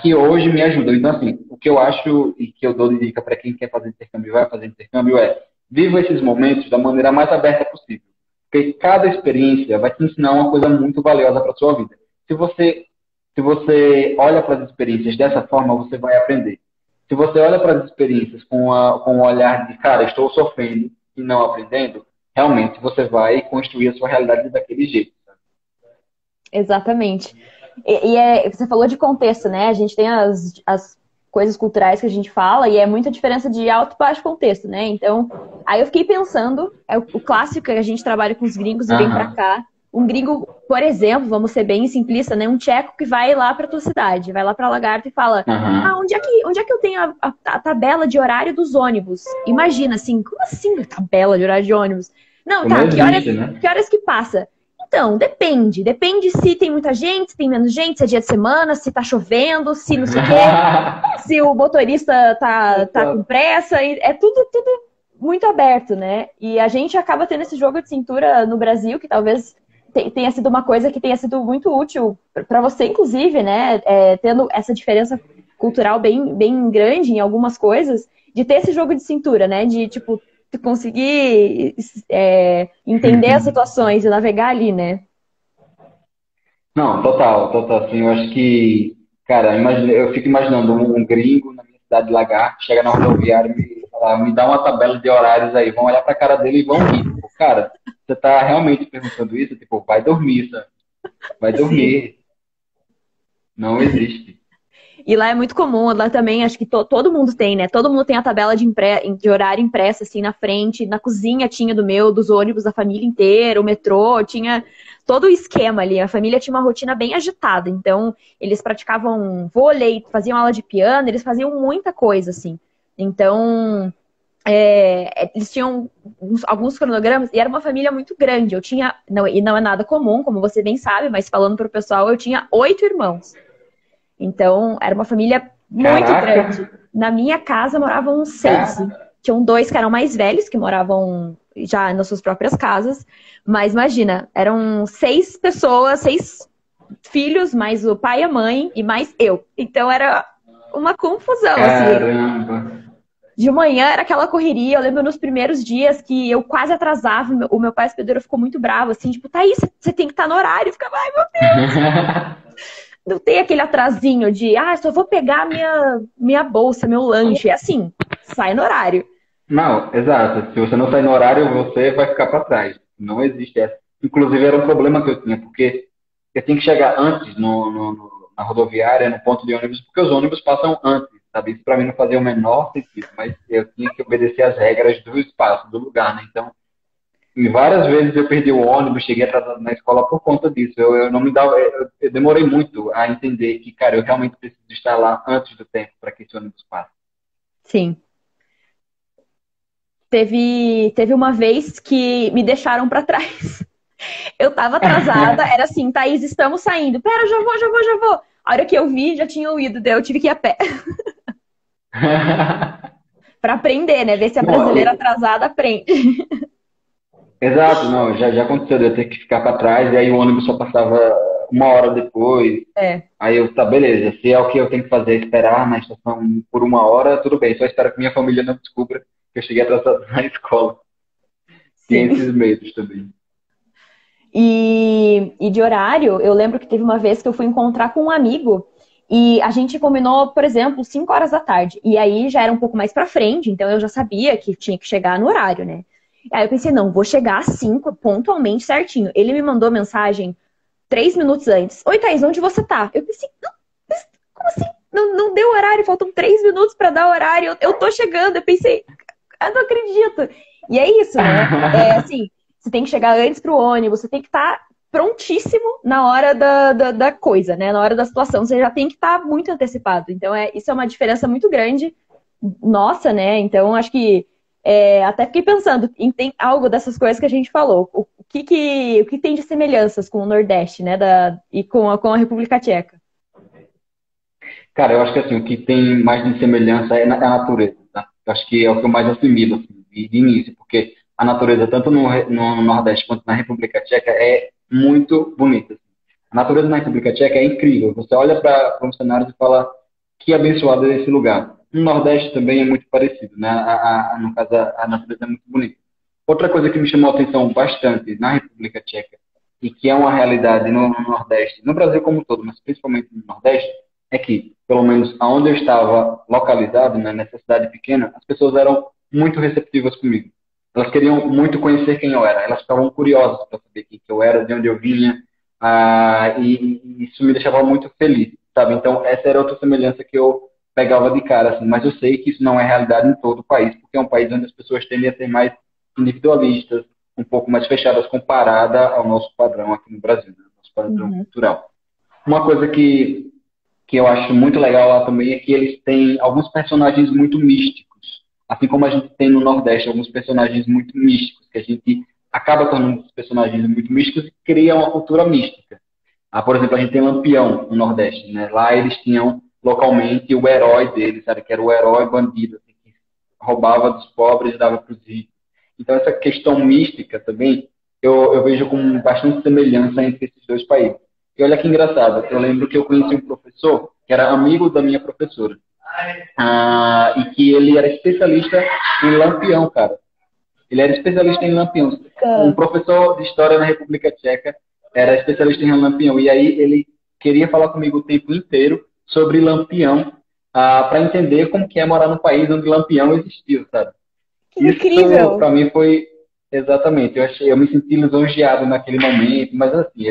Speaker 2: Que hoje me ajudam. Então, assim, o que eu acho e que eu dou de dica para quem quer fazer intercâmbio e vai fazer intercâmbio é viva esses momentos da maneira mais aberta possível. Porque cada experiência vai te ensinar uma coisa muito valiosa para a sua vida. Se você olha para as experiências dessa forma, você vai aprender. Se você olha para as experiências com o olhar de, cara, estou sofrendo e não aprendendo, realmente você vai construir a sua realidade daquele jeito.
Speaker 1: Exatamente. Você falou de contexto, né? A gente tem as coisas culturais que a gente fala e é muita diferença de alto e baixo contexto, né? Então, aí eu fiquei pensando, é o clássico que a gente trabalha com os gringos e vem pra cá. Um gringo, por exemplo, vamos ser bem simplistas, né? Um tcheco que vai lá pra tua cidade, vai lá pra Lagarto e fala: onde é que eu tenho a tabela de horário dos ônibus? Imagina, assim, como assim a tabela de horário de ônibus? Não,
Speaker 2: Como
Speaker 1: tá,
Speaker 2: existe, né?
Speaker 1: que horas que passa? Então, depende. Depende se tem muita gente, se tem menos gente, se é dia de semana, se tá chovendo, se não sei o quê, se o motorista tá com pressa. É tudo muito aberto, né? E a gente acaba tendo esse jogo de cintura no Brasil, que talvez tenha sido uma coisa que tenha sido muito útil para você, inclusive, né? Tendo essa diferença cultural bem grande em algumas coisas, de ter esse jogo de cintura, né? De, tipo, conseguir entender as situações e navegar ali, né?
Speaker 2: Não, total, assim, eu acho que, cara, eu fico imaginando um gringo na minha cidade de Lagarto, chega na rodoviária e me fala, me dá uma tabela de horários aí, vão olhar pra cara dele e vão rir. Tipo, cara, você tá realmente perguntando isso? Tipo, vai dormir, sabe? Vai
Speaker 1: Sim.
Speaker 2: dormir. Não existe.
Speaker 1: E lá é muito comum, lá também, acho que todo mundo tem, né? Todo mundo tem a tabela de horário impressa, assim, na frente. Na cozinha tinha dos ônibus da família inteira, o metrô, tinha todo o esquema ali. A família tinha uma rotina bem agitada. Então, eles praticavam vôlei, faziam aula de piano, eles faziam muita coisa, assim. Então, eles tinham alguns cronogramas e era uma família muito grande. Eu tinha, e não é nada comum, como você bem sabe, mas falando pro pessoal, eu tinha 8 irmãos. Então, era uma família muito
Speaker 2: Caraca!
Speaker 1: grande. Na minha casa moravam 6.
Speaker 2: Cara,
Speaker 1: Tinham 2 que eram mais velhos, que moravam já nas suas próprias casas. Mas imagina, eram 6 pessoas, 6 filhos, mais o pai e a mãe, e mais eu. Então era uma confusão, assim.
Speaker 2: caramba!
Speaker 1: De manhã era aquela correria. Eu lembro nos primeiros dias que eu quase atrasava. O meu pai hospedeiro ficou muito bravo, assim, tipo, Thaís, você tem que estar no horário. Eu ficava, ai, meu não tem aquele atrasinho de, só vou pegar minha bolsa, meu lanche. É assim, sai no horário.
Speaker 2: Não, exato. Se você não sair no horário, você vai ficar para trás. Não existe essa. Inclusive, era um problema que eu tinha, porque eu tinha que chegar antes na rodoviária, no ponto de ônibus, porque os ônibus passam antes, sabe? Isso para mim não fazia o menor sentido, mas eu tinha que obedecer às regras do espaço, do lugar, né? Então, e várias vezes eu perdi o ônibus, cheguei atrasado na escola por conta disso. Eu não me dava, eu demorei muito a entender que, cara, eu realmente preciso estar lá antes do tempo para que esse ônibus passe.
Speaker 1: Sim. Teve uma vez que me deixaram pra trás. Eu tava atrasada, era assim, Thaís, estamos saindo. Pera, já vou. A hora que eu vi, já tinham ido, daí eu tive que ir a pé. Pra aprender, né? Ver se a
Speaker 2: Não,
Speaker 1: brasileira atrasada aprende.
Speaker 2: exato, não, já aconteceu de eu ter que ficar para trás, e aí o ônibus só passava uma hora depois.
Speaker 1: É,
Speaker 2: Aí eu, tá, beleza, se é o que eu tenho que fazer, esperar na estação por uma hora, tudo bem, só espero que minha família não descubra que eu cheguei atrasado na escola. Tem
Speaker 1: sim.
Speaker 2: esses medos também.
Speaker 1: E de horário, eu lembro que teve uma vez que eu fui encontrar com um amigo e a gente combinou, por exemplo, 5 horas da tarde. E aí já era um pouco mais pra frente, então eu já sabia que tinha que chegar no horário, né? Aí eu pensei, não, vou chegar às 5, pontualmente, certinho. Ele me mandou mensagem 3 minutos antes. Oi, Thaís, onde você tá? Eu pensei, não, mas como assim? Não deu horário, faltam 3 minutos pra dar horário. Eu tô chegando. Eu pensei, eu não acredito. E é isso, né? É assim, você tem que chegar antes pro ônibus, você tem que estar prontíssimo na hora da coisa, né? Na hora da situação. Você já tem que estar muito antecipado. Então, isso é uma diferença muito grande nossa, né? Então, acho que até fiquei pensando em tem algo dessas coisas que a gente falou. O que tem de semelhanças com o Nordeste, né? E com a República Tcheca?
Speaker 2: Cara, eu acho que assim, o que tem mais de semelhança é a natureza, tá? Eu acho que é o que eu mais assimilo, assim, de início, porque a natureza, tanto no Nordeste quanto na República Tcheca, é muito bonita. Assim. A natureza na República Tcheca é incrível. Você olha para um cenário e fala que abençoado é esse lugar. No Nordeste também é muito parecido, né? No caso, a natureza é muito bonita. Outra coisa que me chamou a atenção bastante na República Tcheca, e que é uma realidade no Nordeste, no Brasil como um todo, mas principalmente no Nordeste, é que, pelo menos aonde eu estava localizado, né, nessa cidade pequena, as pessoas eram muito receptivas comigo. Elas queriam muito conhecer quem eu era. Elas ficavam curiosas para saber quem que eu era, de onde eu vinha, e isso me deixava muito feliz, sabe? Então, essa era outra semelhança que eu pegava de cara, assim. Mas eu sei que isso não é realidade em todo o país, porque é um país onde as pessoas tendem a ser mais individualistas, um pouco mais fechadas comparada ao nosso padrão aqui no Brasil, né? Nosso padrão
Speaker 1: Uhum.
Speaker 2: cultural. Uma coisa que eu acho muito legal lá também é que eles têm alguns personagens muito místicos. Assim como a gente tem no Nordeste alguns personagens muito místicos, que a gente acaba tornando esses personagens muito místicos e cria uma cultura mística. Por exemplo, a gente tem Lampião no Nordeste, né? Lá eles tinham localmente o herói deles, sabe? Que era o herói bandido, assim, que roubava dos pobres e dava para os ricos. Então, essa questão mística também, eu vejo com bastante semelhança entre esses dois países. E olha que engraçado, eu lembro que eu conheci um professor que era amigo da minha professora, e que ele era especialista em Lampião, cara. Ele era especialista em Lampião. Um
Speaker 1: Ah,
Speaker 2: professor de história na República Tcheca era especialista em Lampião. E aí ele queria falar comigo o tempo inteiro sobre Lampião, para entender como que é morar num país onde Lampião existiu, sabe?
Speaker 1: que
Speaker 2: Isso,
Speaker 1: incrível!
Speaker 2: para mim, foi exatamente. Eu me senti lisonjeado naquele momento, mas assim,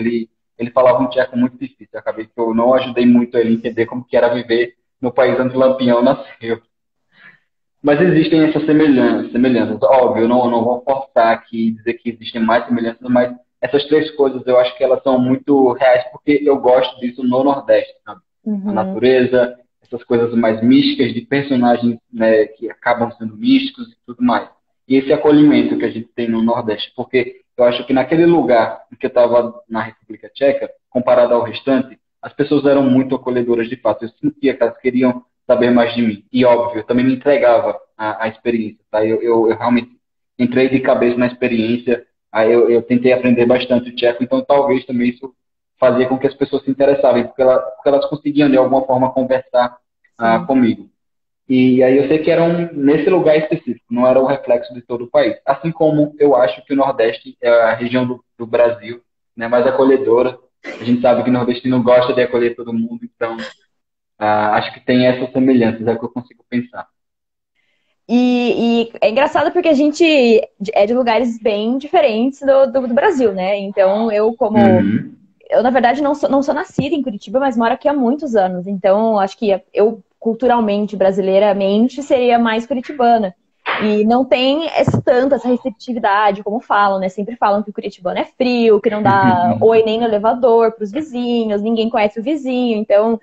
Speaker 2: ele falava um tcheco muito difícil. Eu acabei que eu não ajudei muito ele a entender como que era viver no país onde Lampião nasceu. Mas existem essas semelhanças. Óbvio, eu não vou forçar aqui e dizer que existem mais semelhanças, mas essas três coisas eu acho que elas são muito reais porque eu gosto disso no Nordeste, sabe? A
Speaker 1: Uhum.
Speaker 2: natureza, essas coisas mais místicas de personagens, né, que acabam sendo místicos e tudo mais. E esse acolhimento que a gente tem no Nordeste, porque eu acho que naquele lugar em que eu estava na República Tcheca, comparado ao restante, as pessoas eram muito acolhedoras de fato. Eu sentia que elas queriam saber mais de mim. E óbvio, eu também me entregava à experiência, tá? Eu realmente entrei de cabeça na experiência, aí eu tentei aprender bastante o tcheco, então talvez também isso fazia com que as pessoas se interessassem, porque elas conseguiam de alguma forma conversar
Speaker 1: Sim.
Speaker 2: comigo. E aí eu sei que era nesse lugar específico, não era o reflexo de todo o país. Assim como eu acho que o Nordeste é a região do Brasil, né, mais acolhedora. A gente sabe que o nordestino gosta de acolher todo mundo, então acho que tem essas semelhanças, é o que eu consigo pensar.
Speaker 1: E é engraçado porque a gente é de lugares bem diferentes do Brasil, né? Então,
Speaker 2: Uhum.
Speaker 1: eu, na verdade, não sou nascida em Curitiba, mas moro aqui há muitos anos. Então, acho que eu, culturalmente, brasileiramente, seria mais curitibana. E não tem essa receptividade, como falam, né? Sempre falam que o curitibano é frio, que não dá oi nem no elevador para os vizinhos, ninguém conhece o vizinho. Então,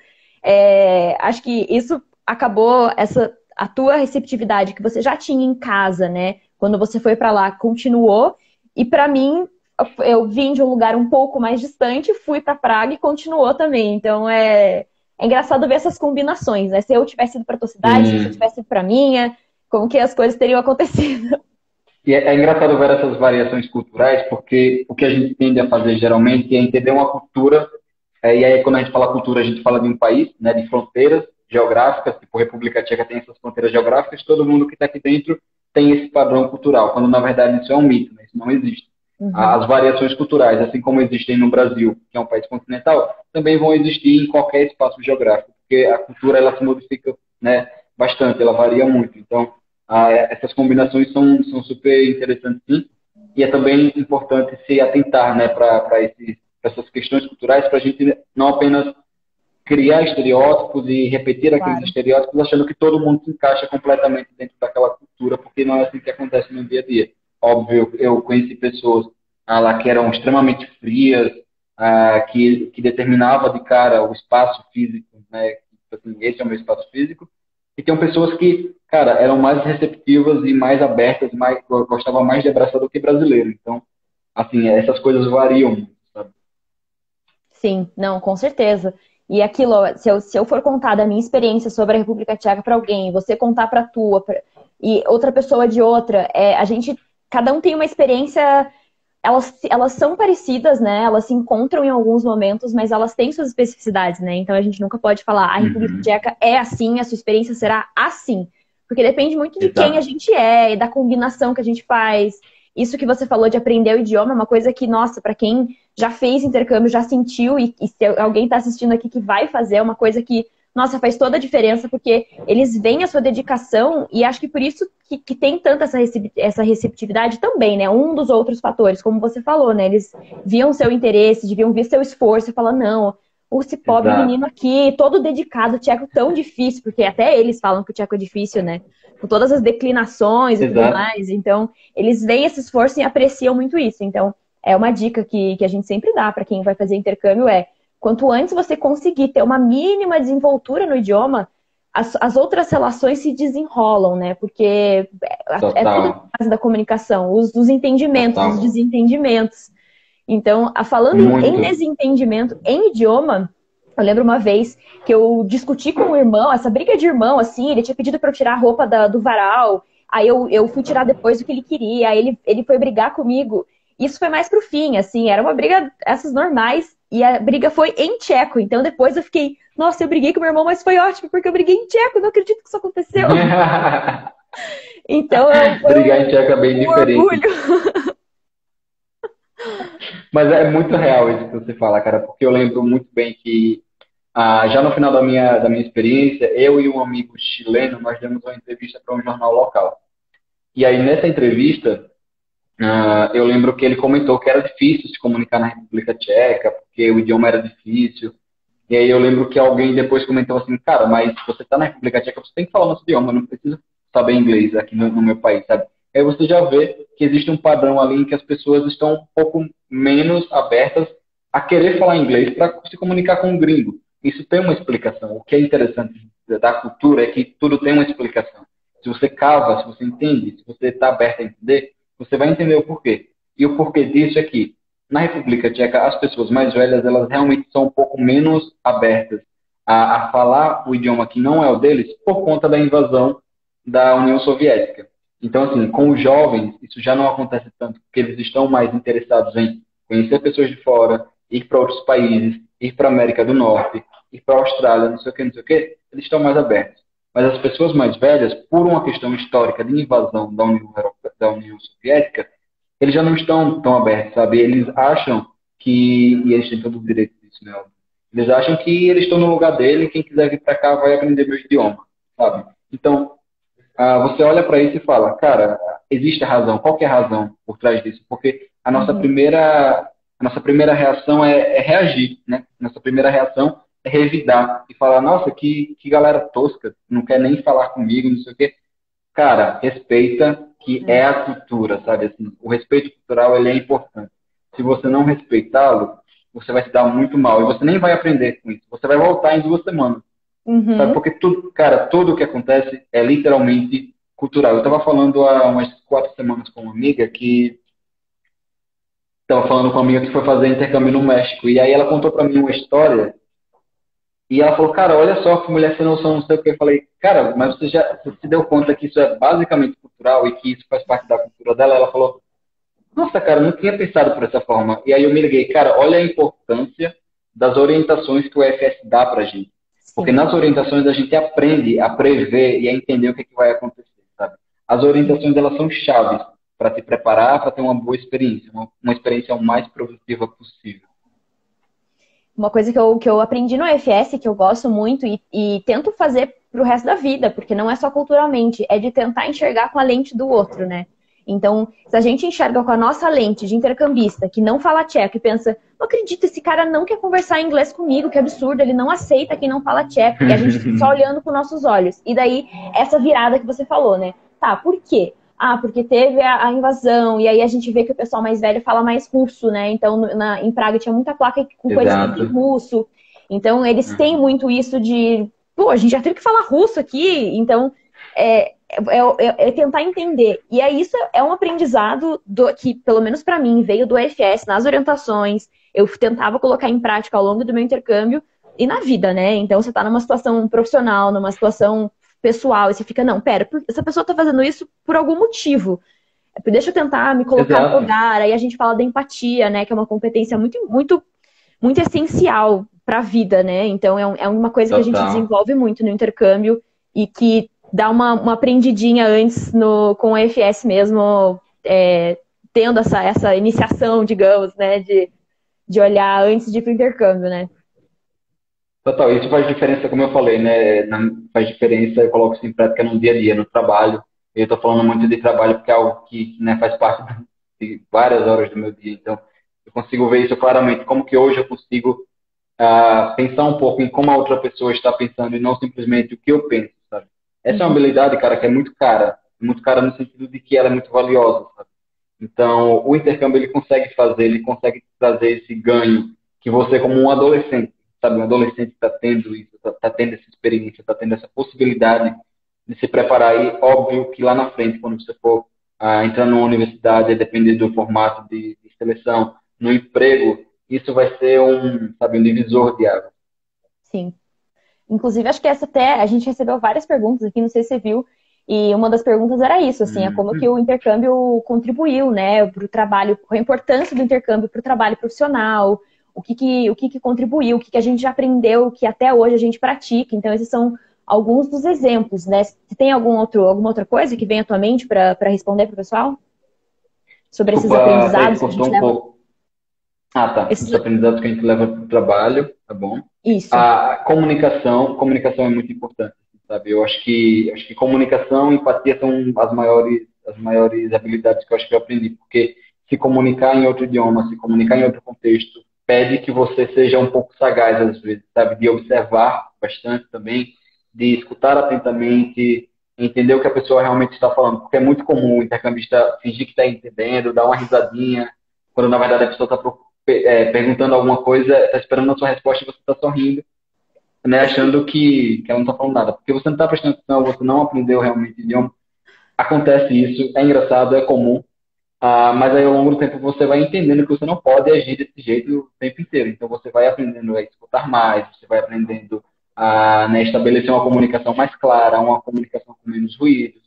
Speaker 1: acho que isso acabou, a tua receptividade que você já tinha em casa, né? Quando você foi para lá, continuou. E para mim, eu vim de um lugar um pouco mais distante, fui para Praga e continuou também. Então é engraçado ver essas combinações, né? Se eu tivesse ido para tua cidade, se você
Speaker 2: Sim.
Speaker 1: tivesse ido para minha, como que as coisas teriam acontecido.
Speaker 2: E é engraçado ver essas variações culturais, porque o que a gente tende a fazer geralmente é entender uma cultura, e aí quando a gente fala cultura, a gente fala de um país, né, de fronteiras geográficas, tipo República Tcheca tem essas fronteiras geográficas, todo mundo que está aqui dentro tem esse padrão cultural, quando na verdade isso é um mito, né, isso não existe.
Speaker 1: Uhum.
Speaker 2: As variações culturais, assim como existem no Brasil, que é um país continental, também vão existir em qualquer espaço geográfico, porque a cultura ela se modifica, né, bastante, ela varia muito. Então, essas combinações são super interessantes, sim, e é também importante se atentar, né, para essas questões culturais, para a gente não apenas criar estereótipos e repetir aqueles
Speaker 1: Claro.
Speaker 2: estereótipos achando que todo mundo se encaixa completamente dentro daquela cultura, porque não é assim que acontece no dia a dia. Óbvio, eu conheci pessoas lá que eram extremamente frias, que determinava de cara o espaço físico, né? Assim, esse é o meu espaço físico. E tem pessoas que, cara, eram mais receptivas e mais abertas, gostavam mais de abraçar do que brasileiro. Então, assim, essas coisas variam muito, sabe?
Speaker 1: Sim, não, com certeza. E aquilo, se eu for contar da minha experiência sobre a República Tcheca para alguém, você contar para tua, e outra pessoa de outra, cada um tem uma experiência, elas são parecidas, né? Elas se encontram em alguns momentos, mas elas têm suas especificidades, né? Então a gente nunca pode falar, a República Tcheca é assim, a sua experiência será assim. Porque depende muito de quem a gente é e da combinação que a gente faz. Isso que você falou de aprender o idioma é uma coisa que, nossa, para quem já fez intercâmbio, já sentiu, e se alguém está assistindo aqui que vai fazer, é uma coisa que, nossa, faz toda a diferença, porque eles veem a sua dedicação e acho que por isso que tem tanta essa receptividade também, né? Um dos outros fatores, como você falou, né? Eles viam seu interesse, deviam ver seu esforço e falar, não, esse pobre menino aqui, todo dedicado, o tcheco tão difícil, porque até eles falam que o tcheco é difícil, né? Com todas as declinações e tudo mais. Então, eles veem esse esforço e apreciam muito isso. Então, é uma dica que a gente sempre dá para quem vai fazer intercâmbio quanto antes você conseguir ter uma mínima desenvoltura no idioma, as outras relações se desenrolam, né? Porque é tudo a base da comunicação, os entendimentos, os desentendimentos. Então, falando em desentendimento em idioma, eu lembro uma vez que eu discuti com o irmão, essa briga de irmão, assim, ele tinha pedido para eu tirar a roupa do varal, aí eu fui tirar depois o que ele queria, aí ele foi brigar comigo. Isso foi mais pro fim, assim, era uma briga essas normais, e a briga foi em tcheco. Então depois eu fiquei, nossa, eu briguei com meu irmão, mas foi ótimo, porque eu briguei em tcheco, não acredito que isso aconteceu. Então,
Speaker 2: brigar em tcheco é bem diferente.
Speaker 1: Orgulho.
Speaker 2: Mas é muito real isso que você fala, cara, porque eu lembro muito bem que já no final da minha experiência, eu e um amigo chileno, nós demos uma entrevista para um jornal local. E aí, nessa entrevista, eu lembro que ele comentou que era difícil se comunicar na República Tcheca, porque o idioma era difícil. E aí eu lembro que alguém depois comentou assim, cara, mas você está na República Tcheca, você tem que falar nosso idioma, não precisa saber inglês aqui no meu país, sabe? Aí você já vê que existe um padrão ali em que as pessoas estão um pouco menos abertas a querer falar inglês para se comunicar com um gringo. Isso tem uma explicação. O que é interessante da cultura é que tudo tem uma explicação. Se você cava, se você entende, se você está aberto a entender, você vai entender o porquê. E o porquê disso é que, na República Tcheca, as pessoas mais velhas, elas realmente são um pouco menos abertas a falar o idioma que não é o deles por conta da invasão da União Soviética. Então, assim, com os jovens, isso já não acontece tanto, porque eles estão mais interessados em conhecer pessoas de fora, ir para outros países, ir para a América do Norte, ir para a Austrália, não sei o que, eles estão mais abertos. Mas as pessoas mais velhas, por uma questão histórica de invasão da União Soviética, eles já não estão tão abertos, sabe? Eles acham que, e eles têm todo o direito disso, né? Eles acham que eles estão no lugar dele, quem quiser vir para cá vai aprender meu idioma, sabe? Então, você olha para isso e fala, cara, existe a razão. Qual que é a razão por trás disso? Porque a nossa primeira reação é reagir, né? Nossa primeira reação é revidar e falar, nossa, que galera tosca, não quer nem falar comigo, não sei o quê. Cara, respeita que é a cultura, sabe? Assim, o respeito cultural, ele é importante. Se você não respeitá-lo, você vai se dar muito mal e você nem vai aprender com isso. Você vai voltar em 2 semanas. Sabe? Porque tudo o que acontece é literalmente cultural. Eu estava falando há umas 4 semanas com uma amiga que foi fazer intercâmbio no México. E aí ela contou para mim uma história e ela falou, cara, olha só que mulher sem noção, não sei o que. Eu falei, cara, mas você se deu conta que isso é basicamente cultural e que isso faz parte da cultura dela? Ela falou, nossa, cara, eu não tinha pensado por essa forma. E aí eu me liguei, cara, olha a importância das orientações que o EFS dá pra gente. Porque nas orientações a gente aprende a prever e a entender o que vai acontecer, sabe? As orientações, elas são chaves para se preparar, para ter uma boa experiência, uma experiência o mais produtiva possível.
Speaker 1: Uma coisa que eu aprendi no EFS, que eu gosto muito e tento fazer pro resto da vida, porque não é só culturalmente, é de tentar enxergar com a lente do outro, né? Então, se a gente enxerga com a nossa lente de intercambista, que não fala tcheco, e pensa, não acredito, esse cara não quer conversar inglês comigo, que absurdo, ele não aceita quem não fala tcheco, e a gente fica só olhando com nossos olhos. E daí, essa virada que você falou, né? Tá, por quê? Ah, porque teve a invasão, e aí a gente vê que o pessoal mais velho fala mais russo, né? Então, em Praga tinha muita placa com coisas em russo. Então, eles têm muito isso de, pô, a gente já teve que falar russo aqui, então... É tentar entender. E aí isso é um aprendizado que, pelo menos para mim, veio do EFS, nas orientações. Eu tentava colocar em prática ao longo do meu intercâmbio, e na vida, né? Então você tá numa situação profissional, numa situação pessoal, e você fica, não, pera, essa pessoa tá fazendo isso por algum motivo. Deixa eu tentar me colocar no
Speaker 2: Exato,
Speaker 1: lugar. Aí a gente fala da empatia, né? Que é uma competência muito essencial para a vida, né? Então é uma coisa que a gente
Speaker 2: total.
Speaker 1: desenvolve muito no intercâmbio e que dá uma aprendidinha antes com o EFS mesmo, tendo essa iniciação, digamos, né? De olhar antes de ir pro intercâmbio, né?
Speaker 2: Total, isso faz diferença, como eu falei, né? Faz diferença, eu coloco isso em prática no dia a dia, no trabalho. Eu estou falando muito de trabalho porque é algo que, né, faz parte de várias horas do meu dia. Então, eu consigo ver isso claramente, como que hoje eu consigo pensar um pouco em como a outra pessoa está pensando e não simplesmente o que eu penso, sabe? Essa é uma
Speaker 1: Uhum.
Speaker 2: habilidade, cara, que é muito cara no sentido de que ela é muito valiosa, sabe? Então, o intercâmbio ele consegue fazer, ele consegue trazer esse ganho que você, como um adolescente, sabe, um adolescente está tendo isso, está tendo essa experiência, está tendo essa possibilidade de se preparar. E óbvio que lá na frente, quando você for entrar numa universidade, a depender do formato de seleção, no emprego, isso vai ser sabe, um divisor de águas.
Speaker 1: Sim. Inclusive, acho que essa até a gente recebeu várias perguntas aqui, não sei se você viu, e uma das perguntas era isso, assim, é como que
Speaker 2: Uhum.
Speaker 1: o intercâmbio contribuiu, né, para o trabalho, qual a importância do intercâmbio para o trabalho profissional, o que contribuiu, o que a gente já aprendeu, que até hoje a gente pratica. Então, esses são alguns dos exemplos, né? Se tem alguma outra coisa que vem à tua mente para responder para o pessoal sobre esses
Speaker 2: Desculpa, aí
Speaker 1: aprendizados que a
Speaker 2: cortou
Speaker 1: gente
Speaker 2: um
Speaker 1: leva?
Speaker 2: pouco. Ah, tá.
Speaker 1: Esses...
Speaker 2: Os aprendizados que a gente leva para o trabalho, tá bom.
Speaker 1: Isso.
Speaker 2: A comunicação é muito importante, sabe? Eu acho que comunicação e empatia são as maiores habilidades que eu acho que eu aprendi, porque se comunicar em outro idioma, se comunicar em outro contexto, pede que você seja um pouco sagaz às vezes, sabe? De observar bastante também, de escutar atentamente, entender o que a pessoa realmente está falando, porque é muito comum o intercambista fingir que está entendendo, dar uma risadinha, quando na verdade a pessoa está perguntando alguma coisa, está esperando a sua resposta e você está sorrindo, né, achando que ela não está falando nada. Porque você não está prestando atenção, você não aprendeu realmente o idioma. Acontece isso, é engraçado, é comum, mas aí ao longo do tempo você vai entendendo que você não pode agir desse jeito o tempo inteiro. Então você vai aprendendo a escutar mais, você vai aprendendo a, né, estabelecer uma comunicação mais clara, uma comunicação com menos ruídos.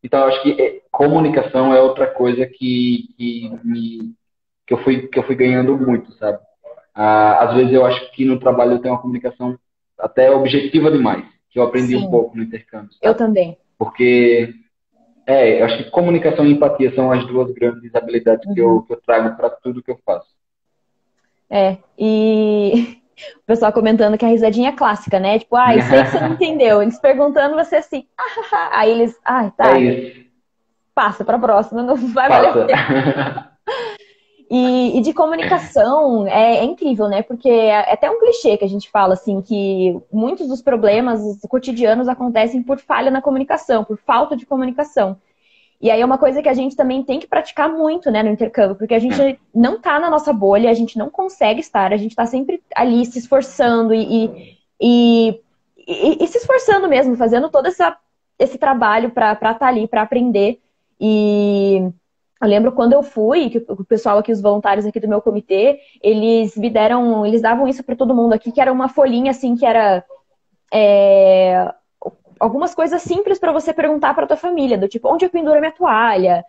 Speaker 2: Então eu acho que comunicação é outra coisa que eu fui ganhando muito, sabe? Às vezes eu acho que no trabalho eu tenho uma comunicação até objetiva demais, que eu aprendi um
Speaker 1: Sim,
Speaker 2: pouco no intercâmbio,
Speaker 1: eu
Speaker 2: sabe?
Speaker 1: também.
Speaker 2: Porque, eu acho que comunicação e empatia são as duas grandes habilidades que
Speaker 1: Uhum.
Speaker 2: eu trago para tudo que eu faço.
Speaker 1: E o pessoal comentando que a risadinha é clássica, né? Tipo, ai, sei que você não entendeu. Eles perguntando, você assim, aí eles, ai,
Speaker 2: É
Speaker 1: tá,
Speaker 2: isso,
Speaker 1: passa pra próxima, não vai valer a
Speaker 2: passa.
Speaker 1: pena. E de comunicação é incrível, né? Porque é até um clichê que a gente fala, assim, que muitos dos problemas cotidianos acontecem por falha na comunicação, por falta de comunicação. E aí é uma coisa que a gente também tem que praticar muito, né, no intercâmbio, porque a gente não tá na nossa bolha, a gente não consegue estar, a gente tá sempre ali se esforçando e se esforçando mesmo, fazendo todo esse trabalho para estar ali, para aprender. E eu lembro quando eu fui, que o pessoal aqui, os voluntários aqui do meu comitê, eles davam isso para todo mundo aqui, que era uma folhinha assim, que era algumas coisas simples para você perguntar para tua família, do tipo, onde eu penduro a minha toalha?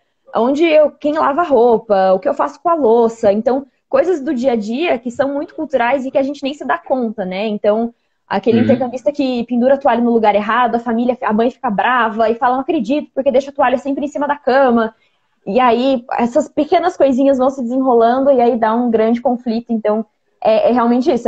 Speaker 1: Quem lava a roupa? O que eu faço com a louça? Então, coisas do dia a dia que são muito culturais e que a gente nem se dá conta, né? Então, aquele
Speaker 2: Uhum.
Speaker 1: intercambista que pendura a toalha no lugar errado, a mãe fica brava e fala, não acredito, porque deixa a toalha sempre em cima da cama. E aí, essas pequenas coisinhas vão se desenrolando e aí dá um grande conflito. Então, é realmente isso.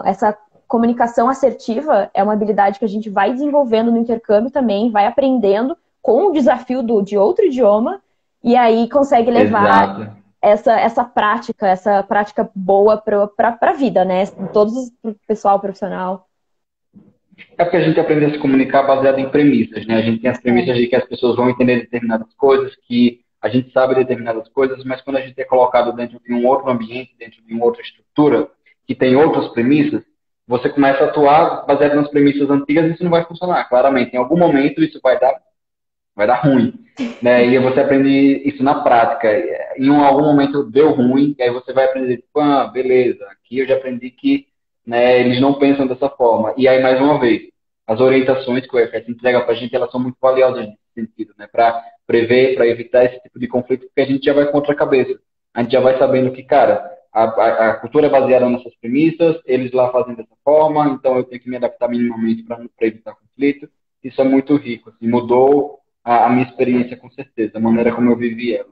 Speaker 1: Essa comunicação assertiva é uma habilidade que a gente vai desenvolvendo no intercâmbio também, vai aprendendo com o desafio de outro idioma e aí consegue levar
Speaker 2: Exato.
Speaker 1: essa prática boa para a vida, né? Todos o pessoal profissional.
Speaker 2: É porque a gente aprende a se comunicar baseado em premissas, né? A gente tem as premissas de que as pessoas vão entender determinadas coisas, que a gente sabe determinadas coisas, mas quando a gente é colocado dentro de um outro ambiente, dentro de uma outra estrutura, que tem outras premissas, você começa a atuar baseado nas premissas antigas e isso não vai funcionar, claramente. Em algum momento isso vai dar ruim, né? E você aprende isso na prática. Em algum momento deu ruim, e aí você vai aprender, tipo, beleza, aqui eu já aprendi que né, eles não pensam dessa forma. E aí, mais uma vez, as orientações que o IFS entrega para a gente, elas são muito valiosas nesse sentido, né, para prever, para evitar esse tipo de conflito, porque a gente já vai contra a cabeça. A gente já vai sabendo que, cara, a cultura é baseada nessas premissas, eles lá fazem dessa forma, então eu tenho que me adaptar minimamente para evitar conflito. Isso é muito rico, assim, mudou a minha experiência com certeza, a maneira como eu vivi ela.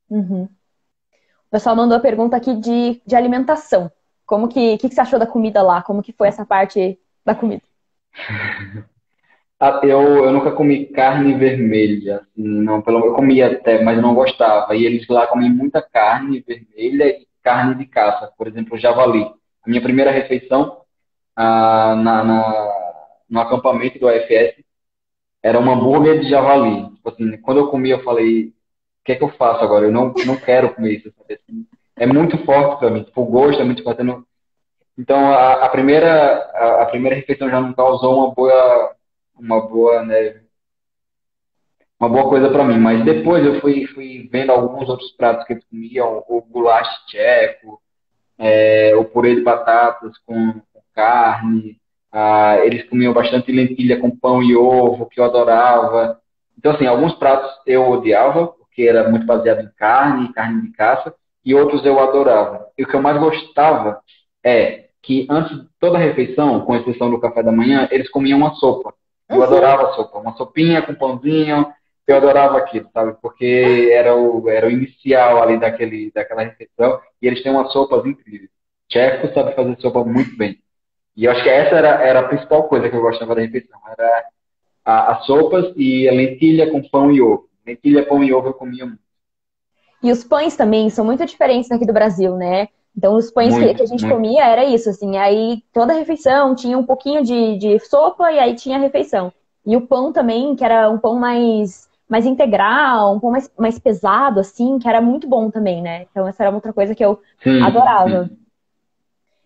Speaker 1: Uhum. O pessoal mandou a pergunta aqui de alimentação. Como que você achou da comida lá? Como que foi essa parte da comida?
Speaker 2: Eu nunca comi carne vermelha, assim, não, eu comia até, mas eu não gostava. E eles lá comem muita carne vermelha e carne de caça, por exemplo, javali. A minha primeira refeição no acampamento do AFS era um hambúrguer de javali. Tipo assim, quando eu comi, eu falei, o que é que eu faço agora? Eu não quero comer isso, sabe? Assim, é muito forte para mim, tipo, o gosto é muito forte. Então, a primeira refeição já não causou uma boa, né, uma boa coisa para mim. Mas depois eu fui vendo alguns outros pratos que eles comiam, o goulash tcheco, o purê de batatas com carne. Eles comiam bastante lentilha com pão e ovo, que eu adorava. Então, assim, alguns pratos eu odiava, porque era muito baseado em carne de caça, e outros eu adorava. E o que eu mais gostava é que antes de toda a refeição, com exceção do café da manhã, eles comiam uma sopa. Eu
Speaker 1: Uhum.
Speaker 2: adorava a sopa, uma sopinha com pãozinho, eu adorava aquilo, sabe? Porque era o inicial ali daquela refeição, e eles têm umas sopas incríveis. Tcheco sabe fazer sopa muito bem. E eu acho que essa era a principal coisa que eu gostava da refeição. Era as sopas e a lentilha com pão e ovo. Lentilha, pão e ovo eu comia muito.
Speaker 1: E os pães também são muito diferentes daqui do Brasil, né? Então, os pães que
Speaker 2: Muito,
Speaker 1: a gente
Speaker 2: muito.
Speaker 1: comia era isso, assim. Aí, toda refeição tinha um pouquinho de sopa e aí tinha a refeição. E o pão também, que era um pão mais integral, um pão mais pesado, assim, que era muito bom também, né? Então, essa era uma outra coisa que eu
Speaker 2: Sim,
Speaker 1: adorava.
Speaker 2: sim.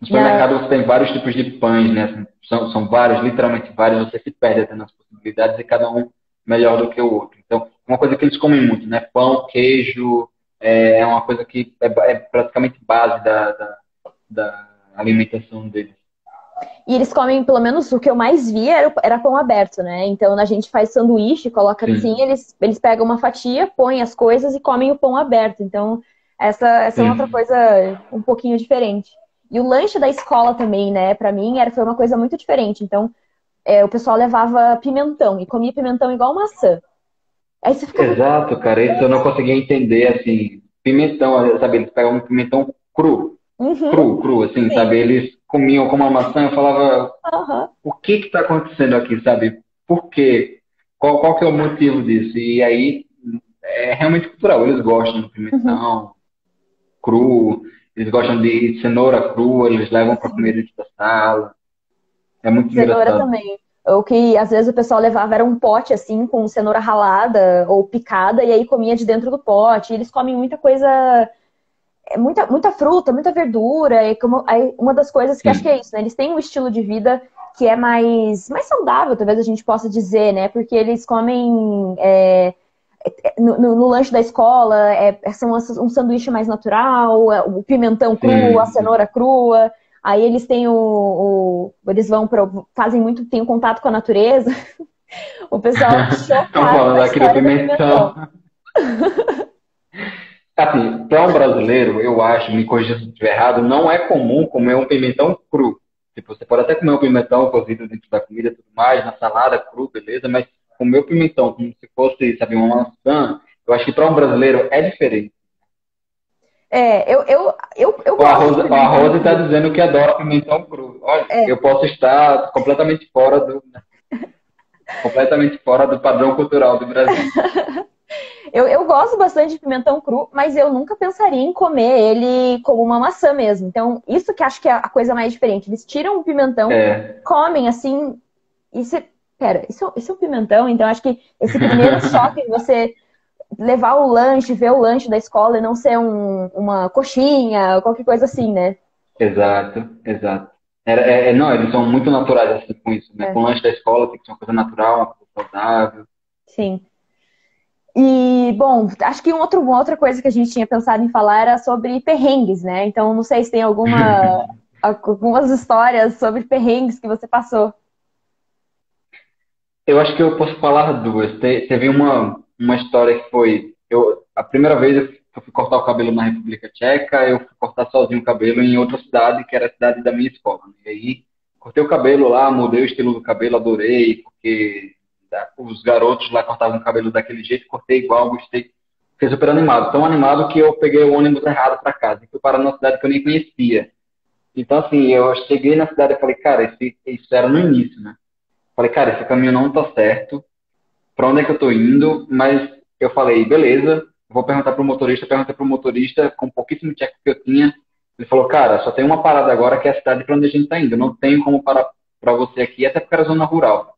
Speaker 2: No
Speaker 1: Na...
Speaker 2: supermercado você tem vários tipos de pães, né? São vários, literalmente vários. Você se perde até nas possibilidades e cada um melhor do que o outro. Então, uma coisa que eles comem muito, né? Pão, queijo, é uma coisa que é praticamente base da alimentação deles.
Speaker 1: E eles comem, pelo menos o que eu mais via era pão aberto, né? Então, a gente faz sanduíche, coloca assim,
Speaker 2: Sim,
Speaker 1: eles pegam uma fatia, põem as coisas e comem o pão aberto. Então, essa é uma outra
Speaker 2: sim.
Speaker 1: coisa um pouquinho diferente. E o lanche da escola também, né? Pra mim, foi uma coisa muito diferente. Então, o pessoal levava pimentão e comia pimentão igual maçã. Aí você ficava.
Speaker 2: Exato, cara. Isso eu não conseguia entender, assim. Pimentão, sabe? Eles pegavam um pimentão cru,
Speaker 1: Uhum,
Speaker 2: cru, cru, assim,
Speaker 1: sim.
Speaker 2: sabe? Eles comiam como uma maçã. Eu falava,
Speaker 1: Aham.
Speaker 2: o que que tá acontecendo aqui, sabe? Por quê? Qual que é o motivo disso? E aí, é realmente cultural. Eles gostam do
Speaker 1: Uhum.
Speaker 2: pimentão cru, eles gostam de cenoura crua, eles levam para comer dentro da sala. É muito
Speaker 1: Cenoura
Speaker 2: engraçado.
Speaker 1: também. O que às vezes o pessoal levava era um pote assim com cenoura ralada ou picada e aí comia de dentro do pote. E eles comem muita coisa, muita fruta, muita verdura. E como, aí, uma das coisas que acho que é
Speaker 2: Sim,
Speaker 1: isso, né? Eles têm um estilo de vida que é mais saudável, talvez a gente possa dizer, né? Porque eles comem no lanche da escola, são um sanduíche mais natural, o pimentão cru, a
Speaker 2: sim,
Speaker 1: cenoura
Speaker 2: sim.
Speaker 1: crua. Aí eles têm eles fazem muito, tem um contato com a natureza. O pessoal
Speaker 2: Estão
Speaker 1: chocado com
Speaker 2: falando
Speaker 1: a
Speaker 2: aqui do
Speaker 1: história do pimentão.
Speaker 2: pimentão. Assim, para um brasileiro, eu acho, me corrija se eu estiver errado, não é comum comer um pimentão cru. Tipo, você pode até comer um pimentão cozido dentro da comida e tudo mais, na salada cru, beleza, mas comer o pimentão como se fosse, sabe, uma maçã, eu acho que para um brasileiro é diferente.
Speaker 1: Eu gosto de
Speaker 2: O
Speaker 1: pimentão
Speaker 2: Arroz está
Speaker 1: cru.
Speaker 2: dizendo que adora pimentão cru. Olha,
Speaker 1: É,
Speaker 2: eu posso estar completamente fora do padrão cultural do Brasil.
Speaker 1: eu gosto bastante de pimentão cru, mas eu nunca pensaria em comer ele como uma maçã mesmo. Então, isso que acho que é a coisa mais diferente. Eles tiram o pimentão,
Speaker 2: É.
Speaker 1: comem assim, e você. Pera, isso é um pimentão? Então, acho que esse primeiro choque de você levar o lanche, ver o lanche da escola e não ser uma coxinha, qualquer coisa assim, né?
Speaker 2: Exato, exato. Não, eles são muito naturais assim, com isso, né?
Speaker 1: É,
Speaker 2: Com o lanche da escola tem que ser uma coisa natural, uma coisa saudável.
Speaker 1: sim. E, bom, acho que uma outra coisa que a gente tinha pensado em falar era sobre perrengues, né? Então, não sei se tem alguma. algumas histórias sobre perrengues que você passou.
Speaker 2: Eu acho que eu posso falar duas. Teve uma história que foi. A primeira vez eu fui cortar o cabelo na República Tcheca, eu fui cortar sozinho o cabelo em outra cidade, que era a cidade da minha escola, né? E aí, cortei o cabelo lá, mudei o estilo do cabelo, adorei, porque os garotos lá cortavam o cabelo daquele jeito, cortei igual, gostei. Fiquei super animado. Tão animado que eu peguei o ônibus errado para casa. E fui parar numa cidade que eu nem conhecia. Então, assim, eu cheguei na cidade e falei, cara, isso era no início, né? Falei, cara, esse caminho não tá certo, para onde é que eu tô indo? Mas eu falei, beleza, vou perguntar pro motorista. Perguntei pro motorista, com pouquíssimo check que eu tinha. Ele falou, cara, só tem uma parada agora que é a cidade para onde a gente tá indo. Não tem como parar para você aqui, até porque era zona rural.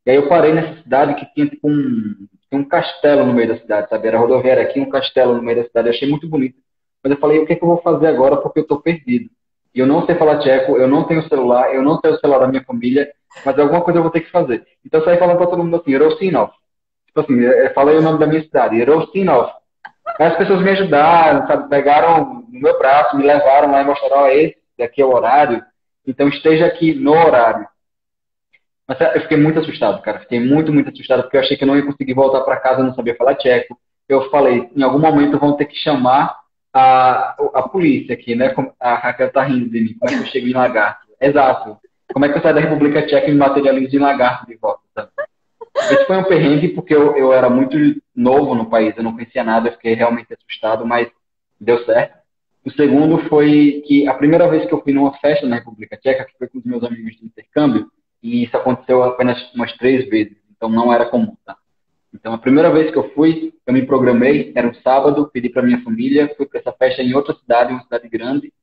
Speaker 2: E aí eu parei nessa cidade que tinha tipo tinha um castelo no meio da cidade, sabe? Era rodoviária aqui, um castelo no meio da cidade. Eu achei muito bonito. Mas eu falei, o que é que eu vou fazer agora porque eu tô perdido? E eu não sei falar tcheco, eu não tenho celular, eu não tenho o celular da minha família, mas alguma coisa eu vou ter que fazer. Então eu saí falando para todo mundo assim, Rostinov. Tipo assim, eu falei o nome da minha cidade, Rostinov. Aí as pessoas me ajudaram, sabe? Pegaram no meu braço, me levaram lá e mostraram, ó, esse daqui é o horário, então esteja aqui no horário. Mas eu fiquei muito assustado, cara. Fiquei muito, muito assustado, porque eu achei que eu não ia conseguir voltar para casa, eu não sabia falar tcheco. Eu falei, em algum momento vão ter que chamar a polícia aqui, né? A Raquel tá rindo de mim. Como é que eu chego em Lagarto? Exato. Como é que eu saio da República Tcheca e me materializo em Lagarto de volta, sabe? Esse foi um perrengue porque eu era muito novo no país, eu não conhecia nada, eu fiquei realmente assustado, mas deu certo. O segundo foi que a primeira vez que eu fui numa festa na República Tcheca, que foi com os meus amigos de intercâmbio, e isso aconteceu apenas umas 3 vezes, então não era comum, tá? Então a primeira vez que eu fui, eu me programei, era um sábado, pedi para minha família, fui para essa festa em outra cidade, uma cidade grande,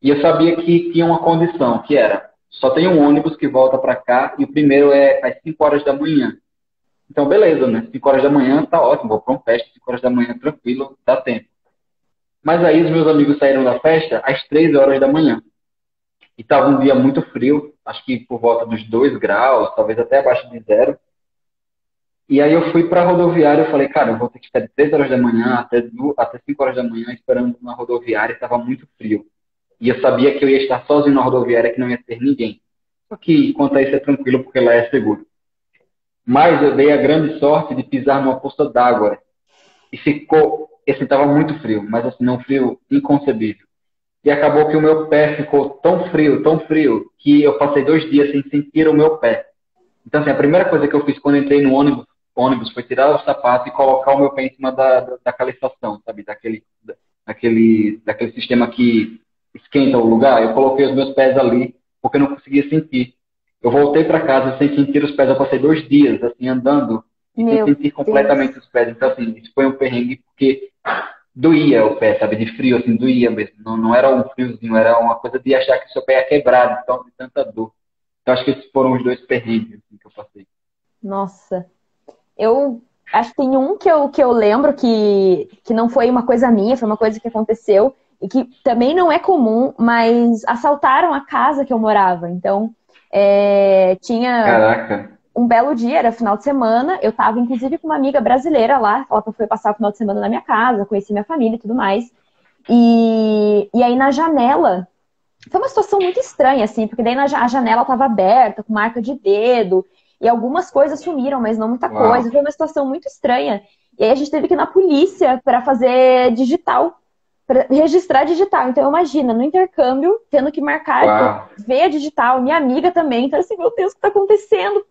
Speaker 2: e eu sabia que tinha uma condição, que era, só tem um ônibus que volta para cá, e o primeiro é às 5 horas da manhã. Então, beleza, né? 5 horas da manhã tá ótimo, vou para uma festa, 5 horas da manhã tranquilo, dá tempo. Mas aí os meus amigos saíram da festa às 3 horas da manhã. E estava um dia muito frio, acho que por volta dos 2 graus, talvez até abaixo de zero. E aí eu fui para a rodoviária e falei, cara, eu vou ter que ficar de 3 horas da manhã até 5 horas da manhã esperando na rodoviária, estava muito frio. E eu sabia que eu ia estar sozinho na rodoviária, que não ia ter ninguém. Só que quanto a isso é tranquilo, porque lá é seguro. Mas eu dei a grande sorte de pisar numa poça d'água. E ficou, assim, estava muito frio, mas assim, não frio inconcebível. E acabou que o meu pé ficou tão frio, que eu passei 2 dias sem sentir o meu pé. Então, assim, a primeira coisa que eu fiz quando entrei no ônibus foi tirar o sapato e colocar o meu pé em cima da calefação, sabe? Daquele sistema que esquenta o lugar. Eu coloquei os meus pés ali, porque eu não conseguia sentir. Eu voltei para casa sem sentir os pés. Eu passei 2 dias, assim, andando e sem
Speaker 1: Meu
Speaker 2: sentir
Speaker 1: Deus.
Speaker 2: completamente os pés. Então, assim, isso foi um perrengue porque doía o pé, sabe? De frio, assim, doía mesmo. Não, não era um friozinho, era uma coisa de achar que o seu pé ia quebrar, então, de tanta dor. Então, acho que esses foram os dois perrengues assim, que eu passei.
Speaker 1: Nossa. Eu acho que tem um que eu lembro que não foi uma coisa minha, foi uma coisa que aconteceu e que também não é comum, mas assaltaram a casa que eu morava. Então, tinha
Speaker 2: Caraca.
Speaker 1: um belo dia, era final de semana, eu tava inclusive com uma amiga brasileira lá, ela foi passar o final de semana na minha casa, conheci minha família e tudo mais. E aí na janela, foi uma situação muito estranha, assim, porque daí a janela estava aberta, com marca de dedo, e algumas coisas sumiram, mas não muita
Speaker 2: Uau.
Speaker 1: coisa. Foi uma situação muito estranha. E aí a gente teve que ir na polícia para fazer digital, para registrar digital. Então, imagina, no intercâmbio, tendo que marcar,
Speaker 2: Uau.
Speaker 1: ver a digital, minha amiga também. Então, assim, meu Deus, o que está acontecendo?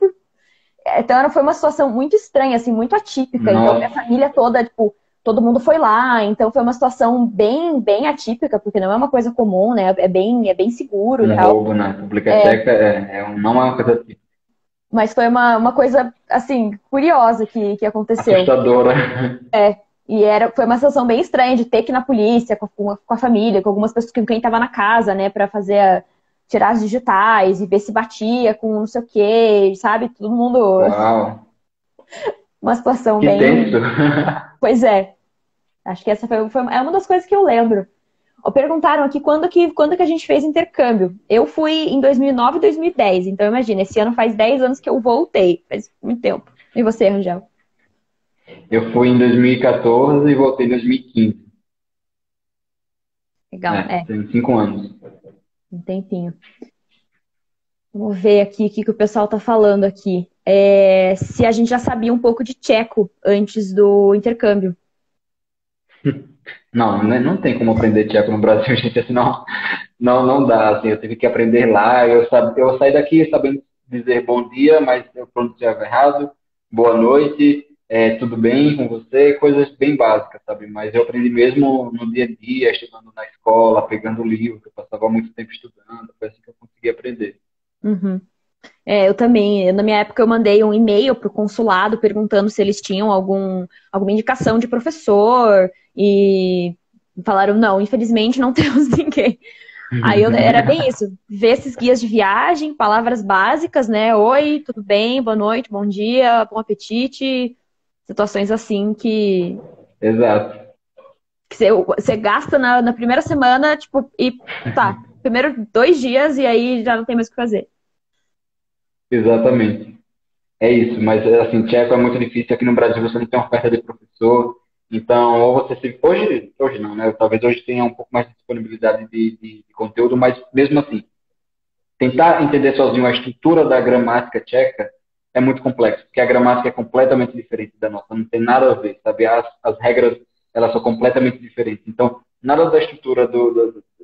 Speaker 1: Então, foi uma situação muito estranha, assim, muito atípica. Então, minha
Speaker 2: Nossa.
Speaker 1: família toda, tipo, todo mundo foi lá. Então, foi uma situação bem, bem atípica, porque não é uma coisa comum, né? É bem seguro e
Speaker 2: Um
Speaker 1: tal.
Speaker 2: roubo na República Tcheca não é uma coisa assim,
Speaker 1: Mas foi uma coisa, assim, curiosa que aconteceu.
Speaker 2: assustadora.
Speaker 1: E foi uma situação bem estranha de ter que ir na polícia, com a família, com algumas pessoas, com quem estava na casa, né? Pra tirar as digitais e ver se batia com não sei o quê, sabe? Todo mundo.
Speaker 2: Uau.
Speaker 1: Uma situação
Speaker 2: Que tenso.
Speaker 1: bem. Pois é. Acho que essa é uma das coisas que eu lembro. Ó, perguntaram aqui quando que a gente fez intercâmbio. Eu fui em 2009 e 2010, então imagina, esse ano faz 10 anos que eu voltei, faz muito tempo. E você, Rangel?
Speaker 2: Eu fui em 2014 e voltei em 2015.
Speaker 1: Legal,
Speaker 2: Tem 5 anos.
Speaker 1: Um tempinho. Vamos ver aqui o que o pessoal tá falando aqui. Se a gente já sabia um pouco de tcheco antes do intercâmbio.
Speaker 2: Não, não tem como aprender tcheco no Brasil, gente, assim, não dá, assim, eu tive que aprender lá, eu saí daqui sabendo dizer bom dia, mas eu pronunciava errado, boa noite, tudo bem com você, coisas bem básicas, sabe, mas eu aprendi mesmo no dia a dia, estudando na escola, pegando livro, eu passava muito tempo estudando, foi assim que eu consegui aprender.
Speaker 1: Uhum. Eu também. Na minha época, eu mandei um e-mail para o consulado perguntando se eles tinham alguma indicação de professor e falaram, não, infelizmente não temos ninguém. Aí era bem isso, ver esses guias de viagem, palavras básicas, né? Oi, tudo bem? Boa noite, bom dia, bom apetite. Situações assim
Speaker 2: Exato,
Speaker 1: que você gasta na primeira semana, tipo, e tá, primeiro 2 dias e aí já não tem mais o que fazer.
Speaker 2: exatamente. É isso, mas assim, tcheco é muito difícil. Aqui no Brasil você não tem oferta de professor. Então, ou você se. Hoje não, né? Talvez hoje tenha um pouco mais de disponibilidade de conteúdo, mas mesmo assim, tentar entender sozinho a estrutura da gramática tcheca é muito complexo, porque a gramática é completamente diferente da nossa, não tem nada a ver, sabe? As regras, elas são completamente diferentes. Então, nada da estrutura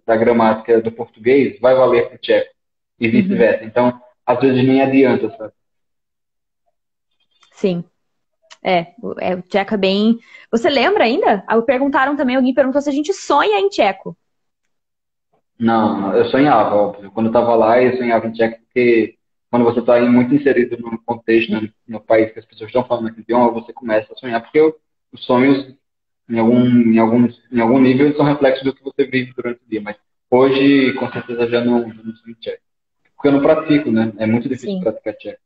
Speaker 2: da gramática do português vai valer para o tcheco e
Speaker 1: Uhum,
Speaker 2: vice-versa. Então, às vezes nem adianta, sabe?
Speaker 1: sim. O tcheco é bem. Você lembra ainda? Perguntaram também, alguém perguntou se a gente sonha em tcheco.
Speaker 2: Não, eu sonhava, óbvio. Quando eu estava lá, eu sonhava em tcheco, porque quando você está muito inserido no contexto, né, no país que as pessoas estão falando aquele idioma, você começa a sonhar, porque os sonhos, em algum nível, eles são reflexos do que você vive durante o dia. Mas hoje, com certeza, já não sonho em tcheco. Porque eu não pratico, né? É muito difícil
Speaker 1: Sim,
Speaker 2: praticar tcheco.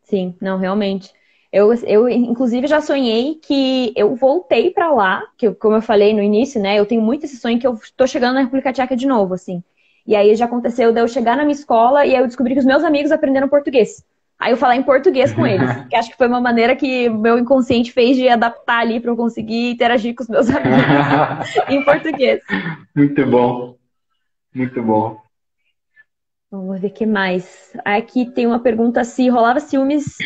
Speaker 1: sim, não, realmente. Eu, inclusive, já sonhei que eu voltei pra lá, que, como eu falei no início, né? Eu tenho muito esse sonho que eu tô chegando na República Tcheca de novo, assim. E aí já aconteceu de eu chegar na minha escola e aí eu descobri que os meus amigos aprenderam português. Aí eu falar em português com eles, que acho que foi uma maneira que o meu inconsciente fez de adaptar ali para eu conseguir interagir com os meus amigos em português.
Speaker 2: Muito bom, muito bom.
Speaker 1: Vamos ver o que mais. Aqui tem uma pergunta se rolava ciúmes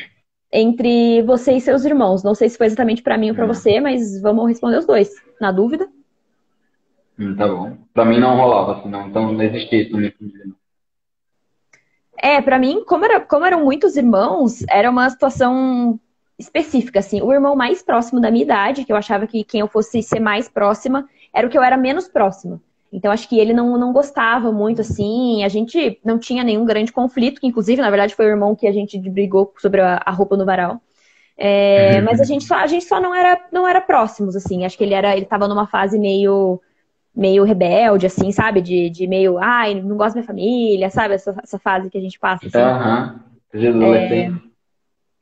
Speaker 1: entre você e seus irmãos. Não sei se foi exatamente para mim ou para você, mas vamos responder os dois, na dúvida.
Speaker 2: Tá bom. Pra mim não rolava assim, não. Então não existia isso na minha família, não.
Speaker 1: Para mim, como eram muitos irmãos, era uma situação específica, assim. O irmão mais próximo da minha idade, que eu achava que quem eu fosse ser mais próxima, era o que eu era menos próxima. Então, acho que ele não gostava muito, assim. A gente não tinha nenhum grande conflito, que inclusive, na verdade, foi o irmão que a gente brigou sobre a roupa no varal. Mas a gente só não era próximos, assim. Acho que ele tava numa fase meio rebelde, assim, sabe? De meio, ai, não gosto da minha família, sabe? Essa fase que a gente passa, assim.
Speaker 2: Aham. Seja adolescente.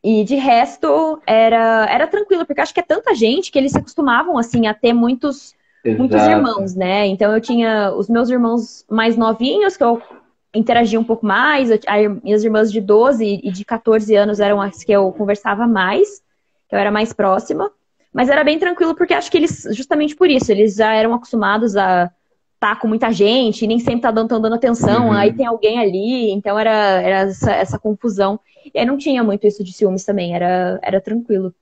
Speaker 1: E de resto, era tranquilo, porque acho que é tanta gente que eles se acostumavam, assim, a ter muitos
Speaker 2: Exato.
Speaker 1: irmãos, né? Então eu tinha os meus irmãos mais novinhos, que eu interagia um pouco mais, minhas irmãs de 12 e de 14 anos eram as que eu conversava mais, que eu era mais próxima. Mas era bem tranquilo, porque acho que eles, justamente por isso, eles já eram acostumados a estar com muita gente, e nem sempre tão dando atenção, aí tem
Speaker 2: Uhum.
Speaker 1: alguém ali, então era essa confusão. E aí não tinha muito isso de ciúmes também, era tranquilo.